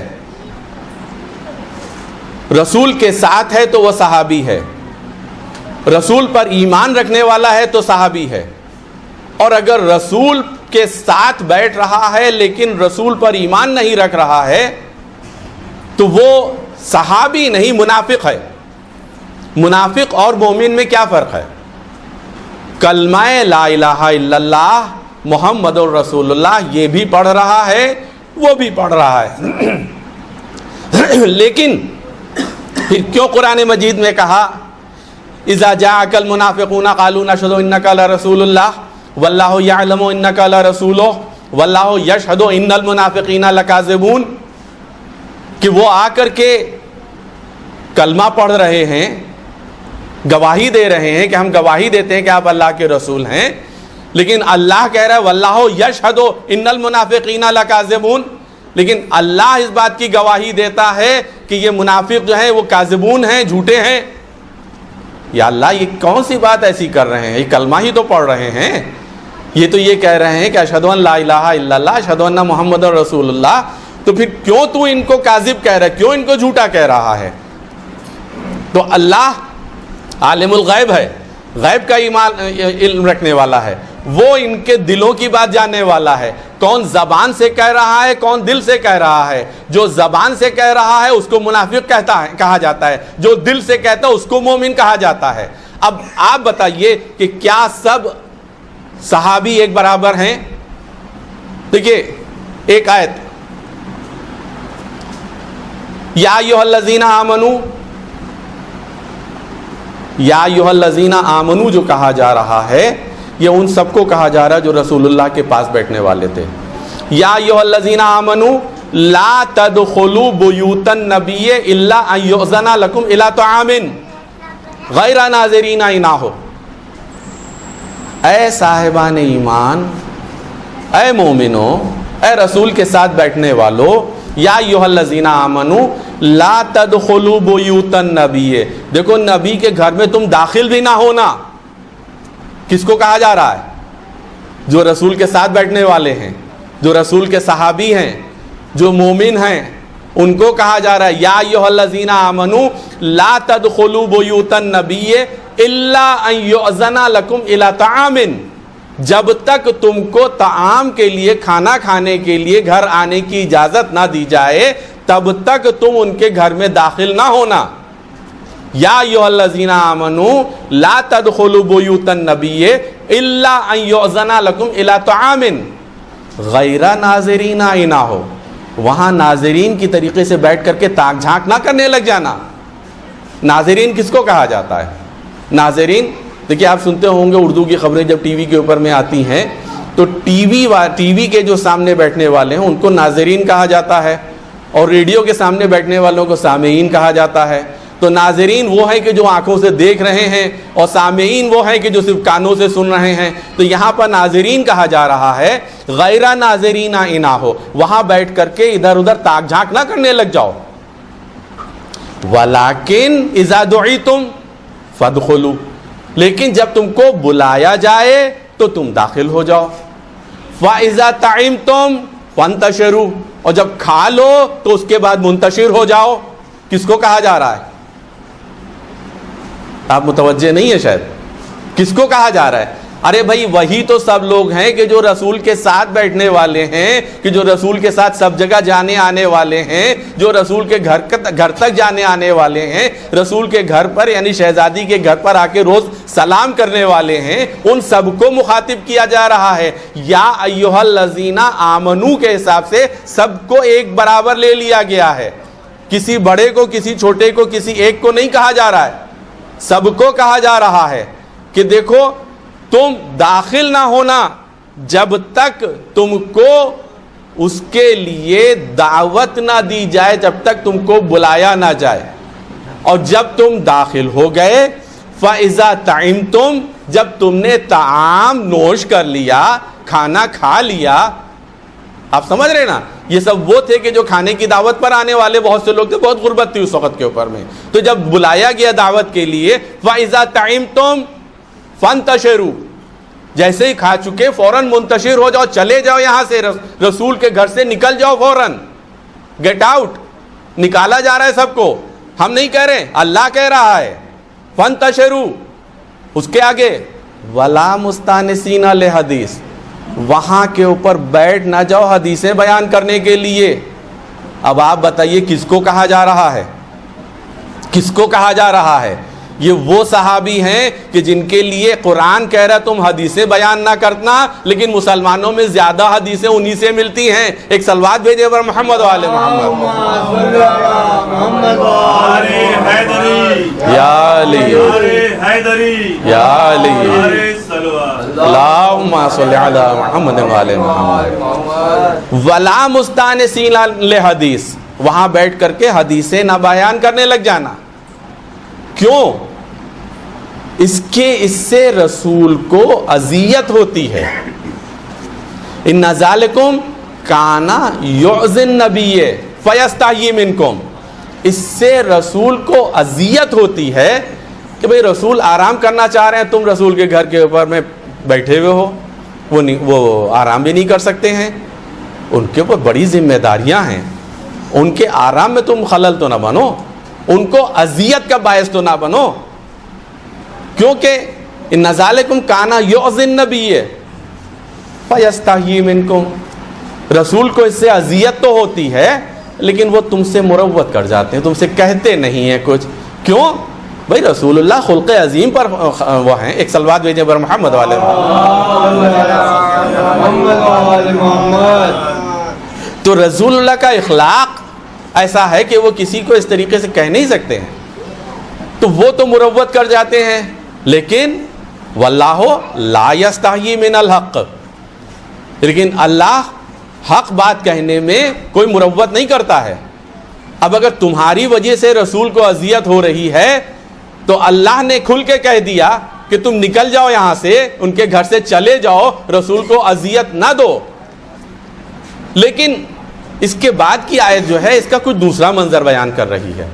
رسول کے ساتھ ہے تو وہ صحابی ہے، رسول پر ایمان رکھنے والا ہے تو صحابی ہے۔ اور اگر رسول کے ساتھ بیٹھ رہا ہے لیکن رسول پر ایمان نہیں رکھ رہا ہے تو وہ صحابی نہیں، منافق ہے۔ منافق اور مومن میں کیا فرق ہے؟ کلمہ لا الہ الا اللہ محمد الرسول اللہ یہ بھی پڑھ رہا ہے، وہ بھی پڑھ رہا ہے. لیکن پھر کیوں قرآن مجید میں کہا اذا جاءك المنافقون قالوا نشهد انك لرسول الله والله يعلم انك لرسوله والله يشهد ان المنافقين لكاذبون، کہ وہ آ کر کے کلمہ پڑھ رہے ہیں، گواہی دے رہے ہیں کہ ہم گواہی دیتے ہیں کہ آپ اللہ کے رسول ہیں، لیکن اللہ کہہ رہا ہے واللہ یشہد ان المنافقین لکاذبون، لیکن اللہ اس بات کی گواہی دیتا ہے کہ یہ منافق جو ہیں وہ کاذبون ہیں، جھوٹے ہیں. یا اللہ یہ کون سی بات ایسی کر رہے ہیں؟ یہ کلمہ ہی تو پڑھ رہے ہیں، یہ تو یہ کہہ رہے ہیں کہ اشہد ان لا الہ الا اللہ اشہد ان محمد رسول اللہ، تو پھر کیوں تو ان کو کاذب کہہ رہا ہے، کیوں ان کو جھوٹا کہہ رہا ہے؟ تو اللہ عالم الغیب ہے، غیب کا علم رکھنے والا ہے، وہ ان کے دلوں کی بات جاننے والا ہے. کون زبان سے کہہ رہا ہے، کون دل سے کہہ رہا ہے. جو زبان سے کہہ رہا ہے اس کو منافق کہا جاتا ہے، جو دل سے کہتا ہے اس کو مومن کہا جاتا ہے. اب آپ بتائیے کہ کیا سب صحابی ایک برابر ہیں؟ دیکھیے ایک آیت، یا ایھا الذین آمنوا، یا ایھا الذین آمنوا جو کہا جا رہا ہے یہ ان سب کو کہا جا رہا ہے جو رسول اللہ کے پاس بیٹھنے والے تھے. یا ایھا الذین آمنوا لا تدخلوا بیوت النبی الا ان یؤذن لکم الی طعام غیر ناظرین اناہ. اے صاحبان ایمان، اے مومنو، اے رسول کے ساتھ بیٹھنے والو، یا ایھا الذین آمنوا لا تدخلوا بیوت النبی، دیکھو نبی کے گھر میں تم داخل بھی نہ ہونا. کس کو کہا جا رہا ہے؟ جو رسول کے ساتھ بیٹھنے والے ہیں، جو رسول کے صحابی ہیں، جو مومن ہیں، ان کو کہا جا رہا ہے یا ایھا الذین آمنوا لا تدخلوا بیوت النبی الا ان یؤذن لکم الی طعام، جب تک تم کو طعام کے لیے، کھانا کھانے کے لیے گھر آنے کی اجازت نہ دی جائے تب تک تم ان کے گھر میں داخل نہ ہونا. یا ایھا الذین آمنوا لا تدخلوا بیوت النبی الا ان یؤذن لکم الی طعام غیر ناظرین اناہ. وہاں ناظرین کی طریقے سے بیٹھ کر کے تاک جھانک نہ کرنے لگ جانا. ناظرین کس کو کہا جاتا ہے؟ ناظرین دیکھیے آپ سنتے ہوں گے اردو کی خبریں جب ٹی وی کے اوپر میں آتی ہیں تو ٹی وی کے جو سامنے بیٹھنے والے ہیں ان کو ناظرین کہا جاتا ہے، اور ریڈیو کے سامنے بیٹھنے والوں کو سامعین کہا جاتا ہے. تو ناظرین وہ ہیں کہ جو آنکھوں سے دیکھ رہے ہیں، اور سامعین وہ ہیں کہ جو صرف کانوں سے سن رہے ہیں. تو یہاں پر ناظرین کہا جا رہا ہے غیر ناظرین اناہ، وہاں بیٹھ کر کے ادھر ادھر تاک جھانک نہ کرنے لگ جاؤ. ولیکن اذا دعیتم فادخلوا، لیکن جب تم کو بلایا جائے تو تم داخل ہو جاؤ. فاذا طعمتم فانتشروا، اور جب کھا لو تو اس کے بعد منتشر ہو جاؤ. کس کو کہا جا رہا ہے؟ آپ متوجہ نہیں ہے شاید. کس کو کہا جا رہا ہے؟ ارے بھائی وہی تو سب لوگ ہیں کہ جو رسول کے ساتھ بیٹھنے والے ہیں، کہ جو رسول کے ساتھ سب جگہ جانے آنے والے ہیں، جو رسول کے گھر تک جانے آنے والے ہیں، رسول کے گھر پر یعنی شہزادی کے گھر پر آ کے روز سلام کرنے والے ہیں. ان سب کو مخاطب کیا جا رہا ہے. یا ایھا الذین آمنو کے حساب سے سب کو ایک برابر لے لیا گیا ہے. کسی بڑے کو، کسی چھوٹے کو، کسی ایک کو نہیں کہا جا رہا ہے، سب کو کہا جا رہا ہے کہ دیکھو تم داخل نہ ہونا جب تک تم کو اس کے لیے دعوت نہ دی جائے، جب تک تم کو بلایا نہ جائے. اور جب تم داخل ہو گئے فَإِذَا طَعِمْتُمْ، جب تم نے طعام نوش کر لیا، کھانا کھا لیا. آپ سمجھ رہے نا، یہ سب وہ تھے کہ جو کھانے کی دعوت پر آنے والے بہت سے لوگ تھے، بہت غربت تھی اس وقت کے اوپر میں. تو جب بلایا گیا دعوت کے لیے فَإِذَا طَعِمْتُمْ فَانْتَشِرُوا، جیسے ہی کھا چکے فوراً منتشر ہو جاؤ، چلے جاؤ یہاں سے، رسول کے گھر سے نکل جاؤ فوراً. گیٹ آؤٹ، نکالا جا رہا ہے سب کو. ہم نہیں کہہ رہے، اللہ کہہ رہا ہے فَانْتَشِرُوا. اس کے آگے وَلَا مُسْتَانِسِينَ لِحَدِيثٍ، وہاں کے اوپر بیٹھ نہ جاؤ حدیثیں بیان کرنے کے لیے. اب آپ بتائیے کس کو کہا جا رہا ہے؟ کس کو کہا جا رہا ہے؟ یہ وہ صحابی ہیں کہ جن کے لیے قرآن کہہ رہا تم حدیثیں بیان نہ کرنا، لیکن مسلمانوں میں زیادہ حدیثیں انہی سے ملتی ہیں. ایک صلوات بھیجے پر محمد و آل محمد. یا علی یا علی اللہم صلی علی محمد و آل محمد. ولا مستانسین لحدیث، وہاں بیٹھ کر کے حدیثیں نہ بیان کرنے لگ جانا. کیوں؟ اس سے رسول کو اذیت ہوتی ہے. ان ذالکم کانا یعظی النبی فیستحیی منکم. اس سے رسول کو اذیت ہوتی ہے کہ بھئی رسول آرام کرنا چاہ رہے ہیں، تم رسول کے گھر کے اوپر میں بیٹھے ہوئے ہو، وہ آرام بھی نہیں کر سکتے ہیں، ان کے اوپر بڑی ذمہ داریاں ہیں، ان کے آرام میں تم خلل تو نہ بنو، ان کو اذیت کا باعث تو نہ بنو. کیونکہ ان ذالکم کانا یعظی النبی فیستحیی منکم. رسول کو اس سے اذیت تو ہوتی ہے لیکن وہ تم سے مروت کر جاتے ہیں، تم سے کہتے نہیں ہیں کچھ. کیوں؟ بھائی رسول اللہ خلق عظیم پر وہ ہیں. ایک صلوات بھیجیں پر محمد والے محمد. تو رسول اللہ کا اخلاق ایسا ہے کہ وہ کسی کو اس طریقے سے کہہ نہیں سکتے ہیں، تو وہ تو مروت کر جاتے ہیں. لیکن واللہ لا یستحیی من الحق، لیکن اللہ حق بات کہنے میں کوئی مروت نہیں کرتا ہے. اب اگر تمہاری وجہ سے رسول کو اذیت ہو رہی ہے تو اللہ نے کھل کے کہہ دیا کہ تم نکل جاؤ یہاں سے، ان کے گھر سے چلے جاؤ، رسول کو اذیت نہ دو. لیکن اس کے بعد کی آیت جو ہے اس کا کچھ دوسرا منظر بیان کر رہی ہے.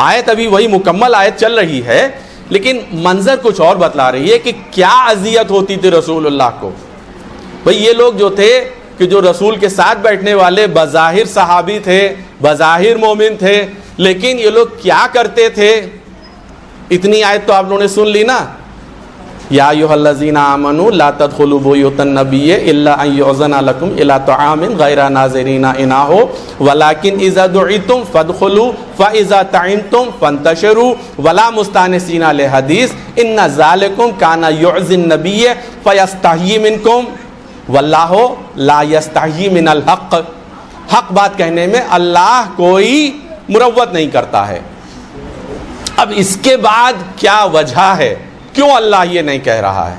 آیت ابھی وہی مکمل آیت چل رہی ہے لیکن منظر کچھ اور بتلا رہی ہے کہ کیا اذیت ہوتی تھی رسول اللہ کو. بھئی یہ لوگ جو تھے کہ جو رسول کے ساتھ بیٹھنے والے بظاہر صحابی تھے، بظاہر مومن تھے، لیکن یہ لوگ کیا کرتے تھے. اتنی آیت تو آپ لوگوں نے سن لی نا. یا ایھا الذین آمنوا لا تدخلوا بیوت النبی الا ان یؤذن لکم الی طعام غیر ناظرین اناہ ولکن اذا دعیتم فادخلوا فاذا طعمتم فانتشروا ولا مستانسین لحدیث ان ذالکم کان یعظی النبی فیستحیی منکم واللہ لا یستحیی من الحق. حق بات کہنے میں اللہ کوئی مروت نہیں کرتا ہے. اب اس کے بعد کیا وجہ ہے، کیوں اللہ یہ نہیں کہہ رہا ہے؟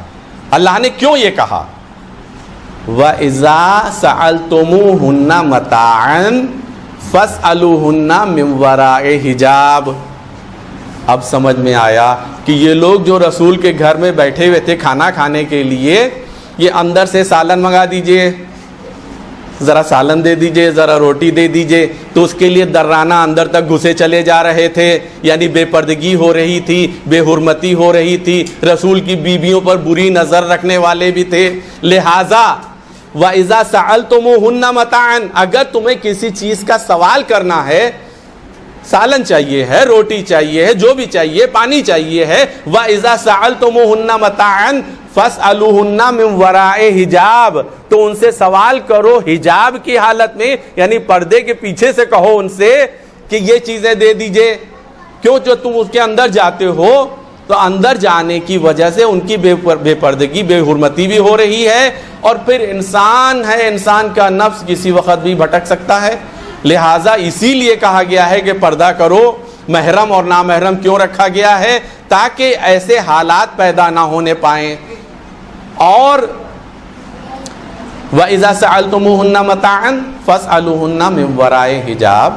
اللہ نے کیوں یہ کہا؟ وَإِذَا سَأَلْتُمُوهُنَّ مَتَاعًا فَاسْأَلُوهُنَّ مِنْ وَرَاءِ حِجَابٍ. اب سمجھ میں آیا کہ یہ لوگ جو رسول کے گھر میں بیٹھے ہوئے تھے کھانا کھانے کے لیے، یہ اندر سے سالن منگا دیجئے، ذرا سالن دے دیجئے، ذرا روٹی دے دیجئے، تو اس کے لیے درانہ اندر تک گھسے چلے جا رہے تھے. یعنی بے پردگی ہو رہی تھی، بے حرمتی ہو رہی تھی، رسول کی بیویوں پر بری نظر رکھنے والے بھی تھے. لہٰذا وَإِذَا سَأَلْتُمُوهُنَّ مَتَاعًا، اگر تمہیں کسی چیز کا سوال کرنا ہے، سالن چاہیے ہے، روٹی چاہیے ہے، جو بھی چاہیے، پانی چاہیے ہے، وَإِذَا سَأَلْتُمُوهُنَّ مَتَاعًا فَاسْأَلُوهُنَّ مِنْ وَرَاءِ حِجَابٍ، تو ان سے سوال کرو حجاب کی حالت میں، یعنی پردے کے پیچھے سے کہو ان سے کہ یہ چیزیں دے دیجئے. کیوں؟ جو تم اس کے اندر جاتے ہو تو اندر جانے کی وجہ سے ان کی بے پردگی، بے حرمتی بھی ہو رہی ہے، اور پھر انسان ہے، انسان کا نفس کسی وقت بھی بھٹک سکتا ہے. لہٰذا اسی لیے کہا گیا ہے کہ پردہ کرو. محرم اور نامحرم کیوں رکھا گیا ہے؟ تاکہ ایسے حالات پیدا نہ ہونے پائیں. اور وَإِذَا سَأَلْتُمُوهُنَّ مَتَاعًا فَاسْأَلُوهُنَّ مِنْ وَرَاءِ حِجَابٍ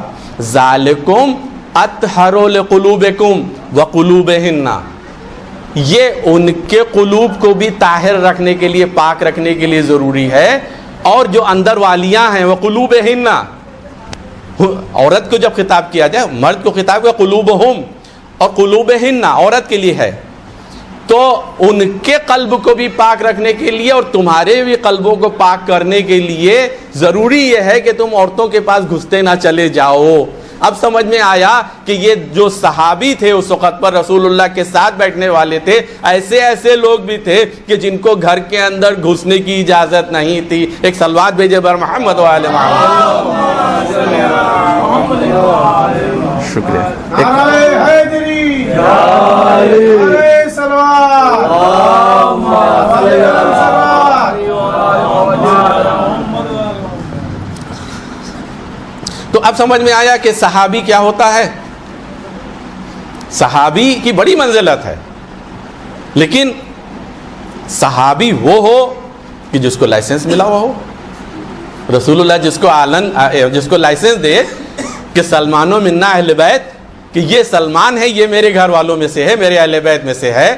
ذَلِكُمْ أَطْهَرُ لِقُلُوبِكُمْ وَقُلُوبِهِنَّ. یہ ان کے قلوب کو بھی طاہر رکھنے کے لیے، پاک رکھنے کے لیے ضروری ہے. اور جو اندر والیاں ہیں وَقُلُوبِهِنَّ، عورت کو جب خطاب کیا جائے، مرد کو خطاب کیا قلوبہم، اور قلوبہن عورت کے لیے ہے، تو ان کے قلب کو بھی پاک رکھنے کے لیے اور تمہارے بھی قلبوں کو پاک کرنے کے لیے ضروری یہ ہے کہ تم عورتوں کے پاس گھستے نہ چلے جاؤ. اب سمجھ میں آیا کہ یہ جو صحابی تھے اس وقت پر رسول اللہ کے ساتھ بیٹھنے والے تھے، ایسے لوگ بھی تھے کہ جن کو گھر کے اندر گھسنے کی اجازت نہیں تھی. ایک صلوات بھیجے بر محمد و آل محمد. شکریہ. تو اب سمجھ میں آیا کہ صحابی کیا ہوتا ہے. صحابی کی بڑی منزلت ہے، لیکن صحابی وہ ہو کہ جس کو لائسنس ملا ہوا ہو. رسول اللہ جس کو لائسنس دے کہ سلمانو منا اہل بیت، کہ یہ سلمان ہے، یہ میرے گھر والوں میں سے ہے، میرے اہل بیت میں سے ہے،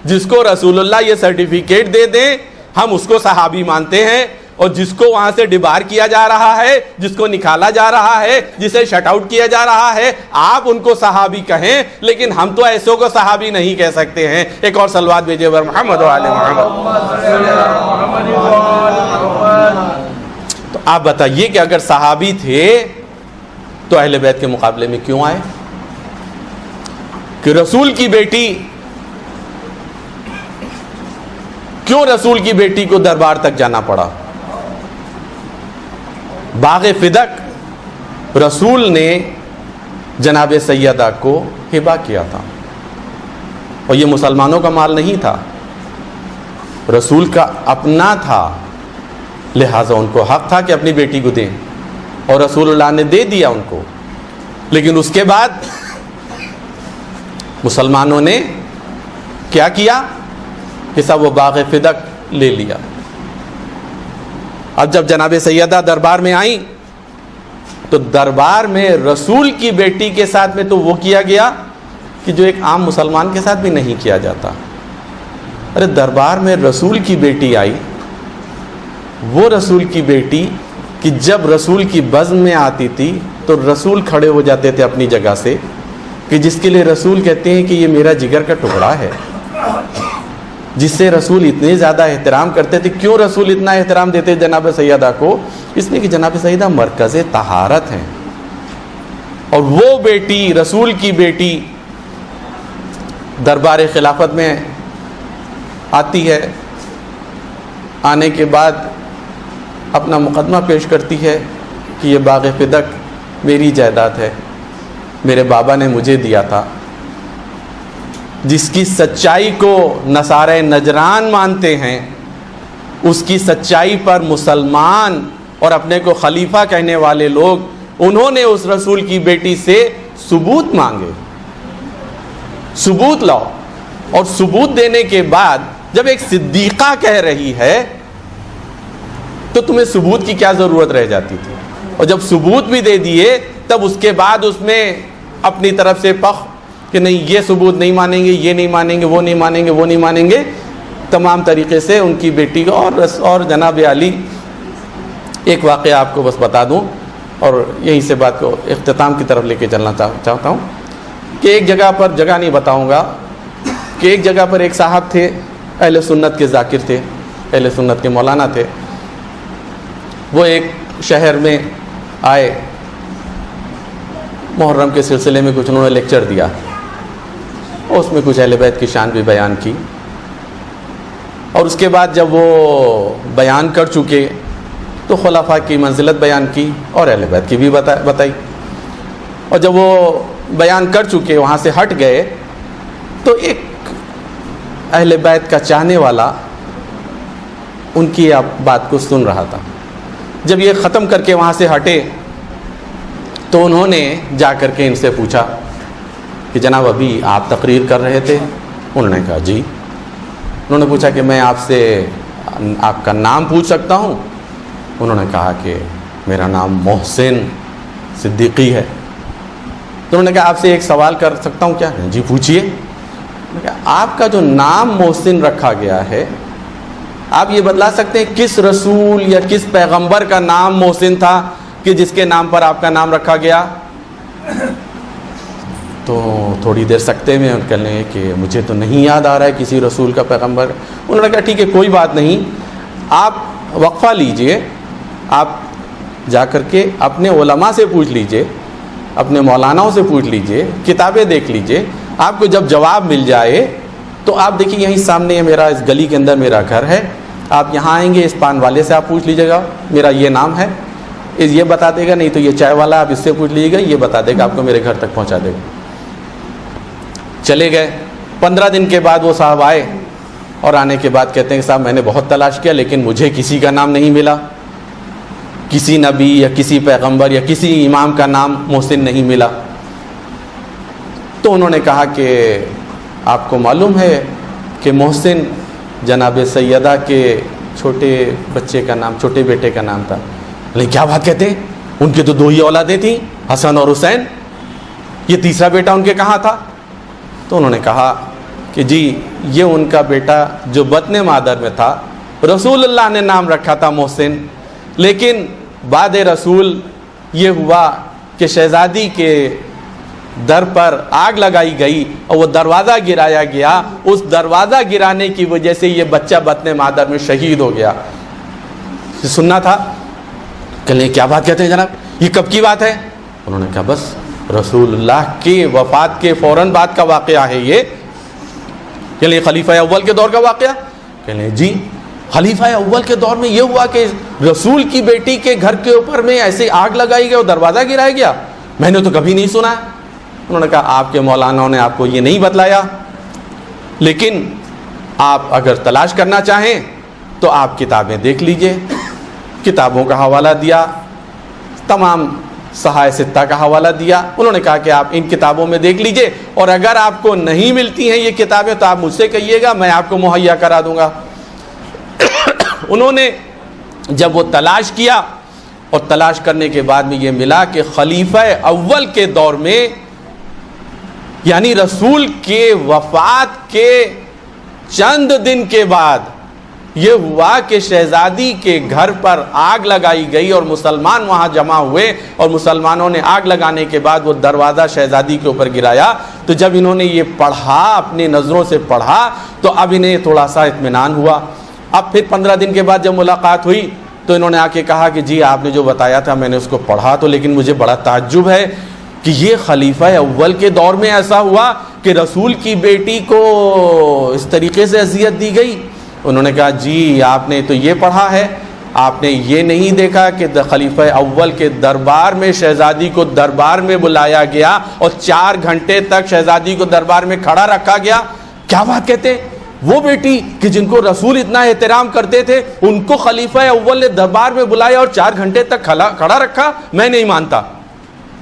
جس کو رسول اللہ یہ سرٹیفکیٹ دے دیں ہم اس کو صحابی مانتے ہیں. اور جس کو وہاں سے ڈبار کیا جا رہا ہے، جس کو نکالا جا رہا ہے، جسے شٹ آؤٹ کیا جا رہا ہے، آپ ان کو صحابی کہیں، لیکن ہم تو ایسوں کو صحابی نہیں کہہ سکتے ہیں. ایک اور صلوات بھیجے بر محمد و آل محمد. تو آپ بتائیے کہ اگر صحابی تھے تو اہل بیت کے مقابلے میں کیوں آئے؟ کہ رسول کی بیٹی، کیوں رسول کی بیٹی کو دربار تک جانا پڑا؟ باغ فدق رسول نے جناب سیدہ کو ہبہ کیا تھا، اور یہ مسلمانوں کا مال نہیں تھا، رسول کا اپنا تھا، لہٰذا ان کو حق تھا کہ اپنی بیٹی کو دیں، اور رسول اللہ نے دے دیا ان کو. لیکن اس کے بعد مسلمانوں نے کیا کیا کہ سب وہ باغ فدق لے لیا. اب جب جناب سیدہ دربار میں آئیں تو دربار میں رسول کی بیٹی کے ساتھ میں تو وہ کیا گیا کہ جو ایک عام مسلمان کے ساتھ بھی نہیں کیا جاتا. ارے دربار میں رسول کی بیٹی آئی، وہ رسول کی بیٹی کہ جب رسول کی بزم میں آتی تھی تو رسول کھڑے ہو جاتے تھے اپنی جگہ سے، کہ جس کے لیے رسول کہتے ہیں کہ یہ میرا جگر کا ٹکڑا ہے، جس سے رسول اتنے زیادہ احترام کرتے تھے. کیوں رسول اتنا احترام دیتے جناب سیدہ کو؟ اس لیے کہ جناب سیدہ مرکز طہارت ہیں. اور وہ بیٹی، رسول کی بیٹی، دربار خلافت میں آتی ہے، آنے کے بعد اپنا مقدمہ پیش کرتی ہے کہ یہ باغ فدق میری جائیداد ہے، میرے بابا نے مجھے دیا تھا. جس کی سچائی کو نصارہ نجران مانتے ہیں، اس کی سچائی پر مسلمان اور اپنے کو خلیفہ کہنے والے لوگ، انہوں نے اس رسول کی بیٹی سے ثبوت مانگے، ثبوت لاؤ. اور ثبوت دینے کے بعد جب ایک صدیقہ کہہ رہی ہے تو تمہیں ثبوت کی کیا ضرورت رہ جاتی تھی؟ اور جب ثبوت بھی دے دیے تب اس کے بعد اس میں اپنی طرف سے پخ کہ نہیں یہ ثبوت نہیں مانیں گے، یہ نہیں مانیں گے، وہ نہیں مانیں گے، وہ نہیں مانیں گے، تمام طریقے سے ان کی بیٹی کو. اور جناب علی، ایک واقعہ آپ کو بس بتا دوں اور یہیں سے بات کو اختتام کی طرف لے کے چلنا چاہتا ہوں کہ ایک جگہ پر، جگہ نہیں بتاؤں گا، کہ ایک جگہ پر ایک صاحب تھے، اہل سنت کے ذاکر تھے، اہل سنت کے مولانا تھے. وہ ایک شہر میں آئے، محرم کے سلسلے میں کچھ انہوں نے لیکچر دیا، اس میں کچھ اہل بیت کی شان بھی بیان کی. اور اس کے بعد جب وہ بیان کر چکے تو خلفاء کی منزلت بیان کی اور اہل بیت کی بھی بتائی. اور جب وہ بیان کر چکے وہاں سے ہٹ گئے تو ایک اہل بیت کا چاہنے والا ان کی بات کو سن رہا تھا. جب یہ ختم کر کے وہاں سے ہٹے تو انہوں نے جا کر کے ان سے پوچھا کہ جناب ابھی آپ تقریر کر رہے تھے؟ انہوں نے کہا جی. انہوں نے پوچھا کہ میں آپ سے آپ کا نام پوچھ سکتا ہوں؟ انہوں نے کہا کہ میرا نام محسن صدیقی ہے. تو انہوں نے کہا آپ سے ایک سوال کر سکتا ہوں کیا؟ جی پوچھیے. آپ کا جو نام محسن رکھا گیا ہے، آپ یہ بتلا سکتے ہیں کس رسول یا کس پیغمبر کا نام محسن تھا کہ جس کے نام پر آپ کا نام رکھا گیا؟ تو تھوڑی دیر سکتے میں کہنے لگے کہ مجھے تو نہیں یاد آ رہا ہے کسی رسول کا، پیغمبر. انہوں نے کہا ٹھیک ہے کوئی بات نہیں، آپ وقفہ لیجئے، آپ جا کر کے اپنے علماء سے پوچھ لیجئے، اپنے مولاناؤں سے پوچھ لیجئے، کتابیں دیکھ لیجئے. آپ کو جب جواب مل جائے تو آپ دیکھیے یہیں سامنے ہے میرا، اس گلی کے اندر میرا گھر ہے، آپ یہاں آئیں گے، اس پان والے سے آپ پوچھ لیجیے گا میرا یہ نام ہے، یہ بتا دے گا. نہیں تو یہ چائے والا آپ اس سے پوچھ لیجیے گا، یہ بتا دے گا، آپ کو میرے گھر تک پہنچا دے گا. چلے گئے. 15 دن کے بعد وہ صاحب آئے اور آنے کے بعد کہتے ہیں کہ صاحب میں نے بہت تلاش کیا لیکن مجھے کسی کا نام نہیں ملا, کسی نبی یا کسی پیغمبر یا کسی امام کا نام محسن نہیں ملا. تو انہوں نے کہا کہ آپ کو معلوم ہے کہ محسن جناب سیدہ کے چھوٹے بچے کا نام, چھوٹے بیٹے کا نام تھا. لیکن کیا بات کہتے ہیں, ان کی تو 2 ہی اولادیں تھیں, حسن اور حسین, یہ تیسرا بیٹا ان کے کہاں تھا؟ تو انہوں نے کہا کہ جی یہ ان کا بیٹا جو بطن مادر میں تھا, رسول اللہ نے نام رکھا تھا محسن, لیکن بعد رسول یہ ہوا کہ شہزادی کے در پر آگ لگائی گئی اور وہ دروازہ گرایا گیا. اس دروازہ گرانے کی وجہ سے یہ بچہ بطن مادر میں شہید ہو گیا. سننا تھا. کہنے کیا بات کہتے ہیں جناب, یہ کب کی بات ہے؟ انہوں نے کہا بس رسول اللہ کی وفات کے فوراً بعد کا واقعہ ہے یہ. کہ خلیفہ اول کے دور کا واقعہ؟ کہنے جی خلیفہ اول کے دور میں یہ ہوا کہ رسول کی بیٹی کے گھر کے اوپر میں ایسے آگ لگائی گئی اور دروازہ گرایا گیا, میں نے تو کبھی نہیں سنا. انہوں نے کہا آپ کے مولانا نے آپ کو یہ نہیں بتلایا, لیکن آپ اگر تلاش کرنا چاہیں تو آپ کتابیں دیکھ لیجئے. کتابوں کا حوالہ دیا, تمام صحائف ستہ کا حوالہ دیا. انہوں نے کہا کہ آپ ان کتابوں میں دیکھ لیجئے, اور اگر آپ کو نہیں ملتی ہیں یہ کتابیں تو آپ مجھ سے کہیے گا, میں آپ کو مہیا کرا دوں گا. انہوں نے جب وہ تلاش کیا اور تلاش کرنے کے بعد میں یہ ملا کہ خلیفہ اول کے دور میں, یعنی رسول کے وفات کے چند دن کے بعد یہ ہوا کہ شہزادی کے گھر پر آگ لگائی گئی اور مسلمان وہاں جمع ہوئے, اور مسلمانوں نے آگ لگانے کے بعد وہ دروازہ شہزادی کے اوپر گرایا. تو جب انہوں نے یہ پڑھا, اپنی نظروں سے پڑھا, تو اب انہیں تھوڑا سا اطمینان ہوا. اب پھر 15 دن کے بعد جب ملاقات ہوئی تو انہوں نے آ کے کہا کہ جی آپ نے جو بتایا تھا میں نے اس کو پڑھا تو, لیکن مجھے بڑا تعجب ہے کہ یہ خلیفہ اول کے دور میں ایسا ہوا کہ رسول کی بیٹی کو اس طریقے سے اذیت دی گئی. انہوں نے کہا جی آپ نے تو یہ پڑھا ہے, آپ نے یہ نہیں دیکھا کہ خلیفہ اول کے دربار میں شہزادی کو دربار میں بلایا گیا اور 4 گھنٹے تک شہزادی کو دربار میں کھڑا رکھا گیا. کیا بات کہتے ہیں, وہ بیٹی کہ جن کو رسول اتنا احترام کرتے تھے ان کو خلیفہ اول نے دربار میں بلایا اور 4 گھنٹے تک کھڑا رکھا؟ میں نہیں مانتا,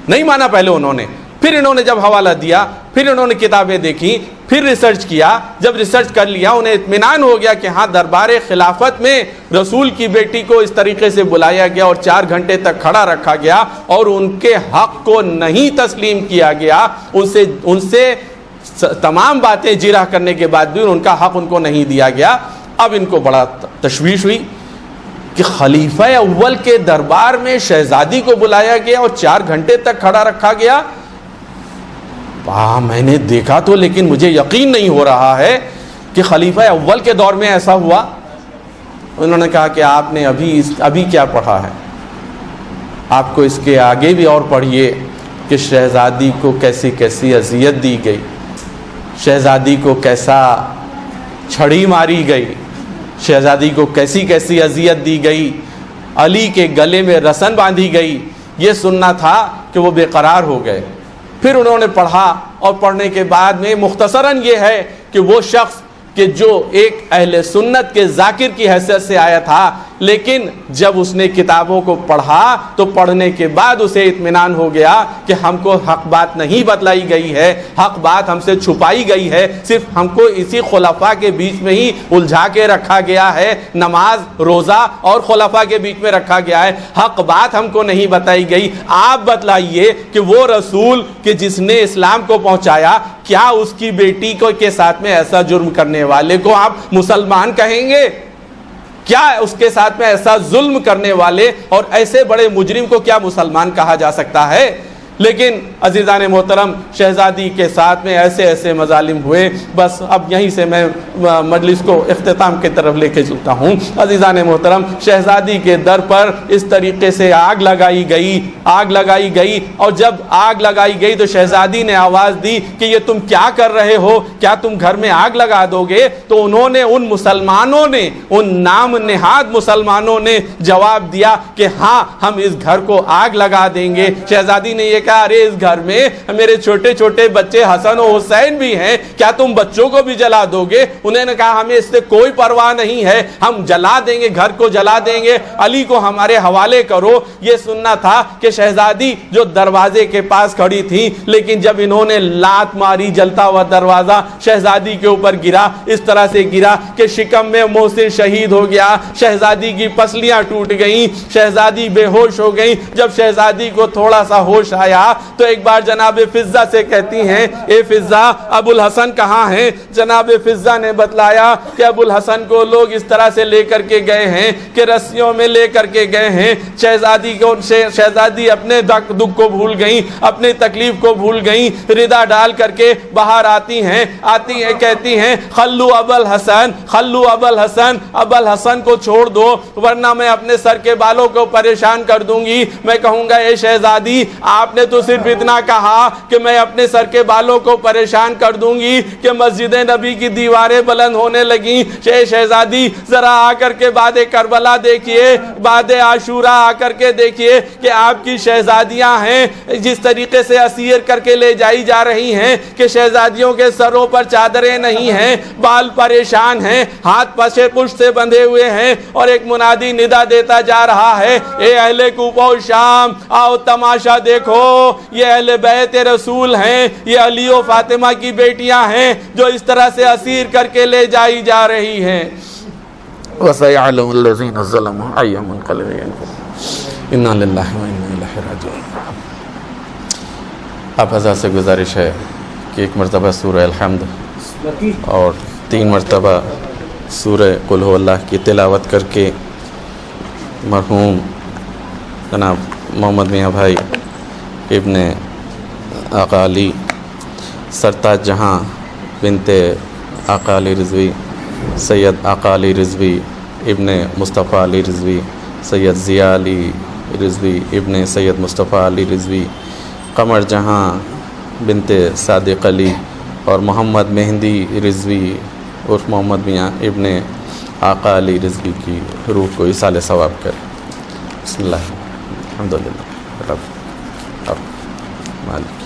نہیں مانا پہلے انہوں نے. پھر انہوں نے جب حوالہ دیا, پھر انہوں نے کتابیں دیکھی, پھر ریسرچ کیا. جب ریسرچ کر لیا انہیں اطمینان ہو گیا کہ ہاں دربار خلافت میں رسول کی بیٹی کو اس طریقے سے بلایا گیا اور 4 گھنٹے تک کھڑا رکھا گیا اور ان کے حق کو نہیں تسلیم کیا گیا. ان سے تمام باتیں جرح کرنے کے بعد بھی ان کا حق ان کو نہیں دیا گیا. اب ان کو بڑا تشویش ہوئی کہ خلیفہ اول کے دربار میں شہزادی کو بلایا گیا اور 4 گھنٹے تک کھڑا رکھا گیا. میں نے دیکھا تو, لیکن مجھے یقین نہیں ہو رہا ہے کہ خلیفہ اول کے دور میں ایسا ہوا. انہوں نے کہا کہ آپ نے ابھی کیا پڑھا ہے, آپ کو اس کے آگے بھی اور پڑھیے کہ شہزادی کو کیسی کیسی اذیت دی گئی, شہزادی کو کیسا چھڑی ماری گئی, شہزادی کو کیسی کیسی اذیت دی گئی, علی کے گلے میں رسن باندھی گئی. یہ سننا تھا کہ وہ بے قرار ہو گئے. پھر انہوں نے پڑھا اور پڑھنے کے بعد میں مختصراً یہ ہے کہ وہ شخص کہ جو ایک اہل سنت کے ذاکر کی حیثیت سے آیا تھا, لیکن جب اس نے کتابوں کو پڑھا تو پڑھنے کے بعد اسے اطمینان ہو گیا کہ ہم کو حق بات نہیں بتلائی گئی ہے, حق بات ہم سے چھپائی گئی ہے, صرف ہم کو اسی خلفاء کے بیچ میں ہی الجھا کے رکھا گیا ہے, نماز روزہ اور خلفاء کے بیچ میں رکھا گیا ہے, حق بات ہم کو نہیں بتائی گئی. آپ بتلائیے کہ وہ رسول کہ جس نے اسلام کو پہنچایا, کیا اس کی بیٹی کو کے ساتھ میں ایسا جرم کرنے والے کو آپ مسلمان کہیں گے؟ کیا اس کے ساتھ میں ایسا ظلم کرنے والے اور ایسے بڑے مجرم کو کیا مسلمان کہا جا سکتا ہے؟ لیکن عزیزان محترم, شہزادی کے ساتھ میں ایسے ایسے مظالم ہوئے. بس اب یہیں سے میں مجلس کو اختتام کی طرف لے کے چلتا ہوں. عزیزان محترم, شہزادی کے در پر اس طریقے سے آگ لگائی گئی, اور جب آگ لگائی گئی تو شہزادی نے آواز دی کہ یہ تم کیا کر رہے ہو, کیا تم گھر میں آگ لگا دو گے؟ تو انہوں نے, ان مسلمانوں نے, ان نام نہاد مسلمانوں نے جواب دیا کہ ہاں ہم اس گھر کو آگ لگا دیں گے. شہزادی نے یہ کہا ارے اس گھر میں میرے چھوٹے چھوٹے بچے حسن و حسین بھی ہیں, کیا تم بچوں کو بھی جلا دو گے؟ انہوں نے کہا ہمیں اس سے کوئی پرواہ نہیں ہے, ہم جلا دیں گے, گھر کو جلا دیں گے, علی کو ہمارے حوالے کرو. یہ سننا تھا کہ شہزادی جو دروازے کے پاس کھڑی تھی, لیکن جب انہوں نے لات ماری جلتا ہوا دروازہ شہزادی کے اوپر گرا, اس طرح سے گرا کہ شکم میں محسن شہید ہو گیا, شہزادی کی پسلیاں ٹوٹ گئیں, شہزادی بے ہوش ہو گئیں. جب شہزادی کو تھوڑا سا ہوش آیا تو ایک بار جناب فضہ سے کہتی ہیں اے فضہ ابو الحسن کہاں ہیں؟ جناب فضہ نے بتلایا کہ ابو الحسن کو لوگ اس طرح سے لے کر کے گئے ہیں کہ رسیوں میں لے کر کے گئے ہیں. شہزادی اپنے دکھ کو بھول گئیں, اپنی تکلیف کو بھول گئیں, ردا ڈال کر کے باہر آتی ہیں کہتی ہیں خلو ابو الحسن, خلو ابو الحسن, ابو الحسن کو چھوڑ دو ورنہ میں اپنے سر کے بالوں کو پریشان کر دوں گی. میں کہوں گا اے شہزادی آپ نے تو صرف اتنا کہا کہ میں اپنے سر کے بالوں کو پریشان کر دوں گی کہ مسجد نبی کی دیواریں بلند ہونے لگیں. شہزادی ذرا آ کر کے بعد کربلا دیکھیے, بعد عاشورہ آ کر کے دیکھیے کہ آپ کی شہزادیاں ہیں جس طریقے سے اسیر کر کے لے جائی جا رہی ہیں کہ شہزادیوں کے سروں پر چادریں نہیں ہیں, بال پریشان ہیں, ہاتھ پسے پشت سے بندھے ہوئے ہیں, اور ایک منادی ندا دیتا جا رہا ہے اے اہل کوفہ و شام آؤ تماشا دیکھو, یہ اہل بیت رسول ہیں, یہ علی و فاطمہ کی بیٹیاں ہیں جو اس طرح سے اسیر کر کے لے جائی جا رہی ہیں. وَسَيَعْلَمُ الَّذِينَ ظَلَمُوا أَيَّ مُنقَلِبٍ يَنقَلِبُونَ إِنَّا لِلَّهِ وَإِنَّا إِلَيْهِ رَاجِعُونَ. آپ حضرات سے گزارش ہے کہ ایک مرتبہ سورہ الحمد اور 3 مرتبہ سورہ قل هو اللہ کی تلاوت کر کے مرحوم جناب محمد میاں بھائی ابن آقا علی سرتاج جہاں بنت آقا علی رضوی, سید آقا علی رضوی ابن مصطفیٰ علی رضوی, سید ضیاء علی رضوی ابن سید مصطفیٰ علی رضوی, قمر جہاں بنت صادق علی اور محمد مہندی رضوی عرف محمد میاں ابن آقا علی رضوی کی روح کو ایصال ثواب کرے. بسم اللہ الحمدللہ رب مالک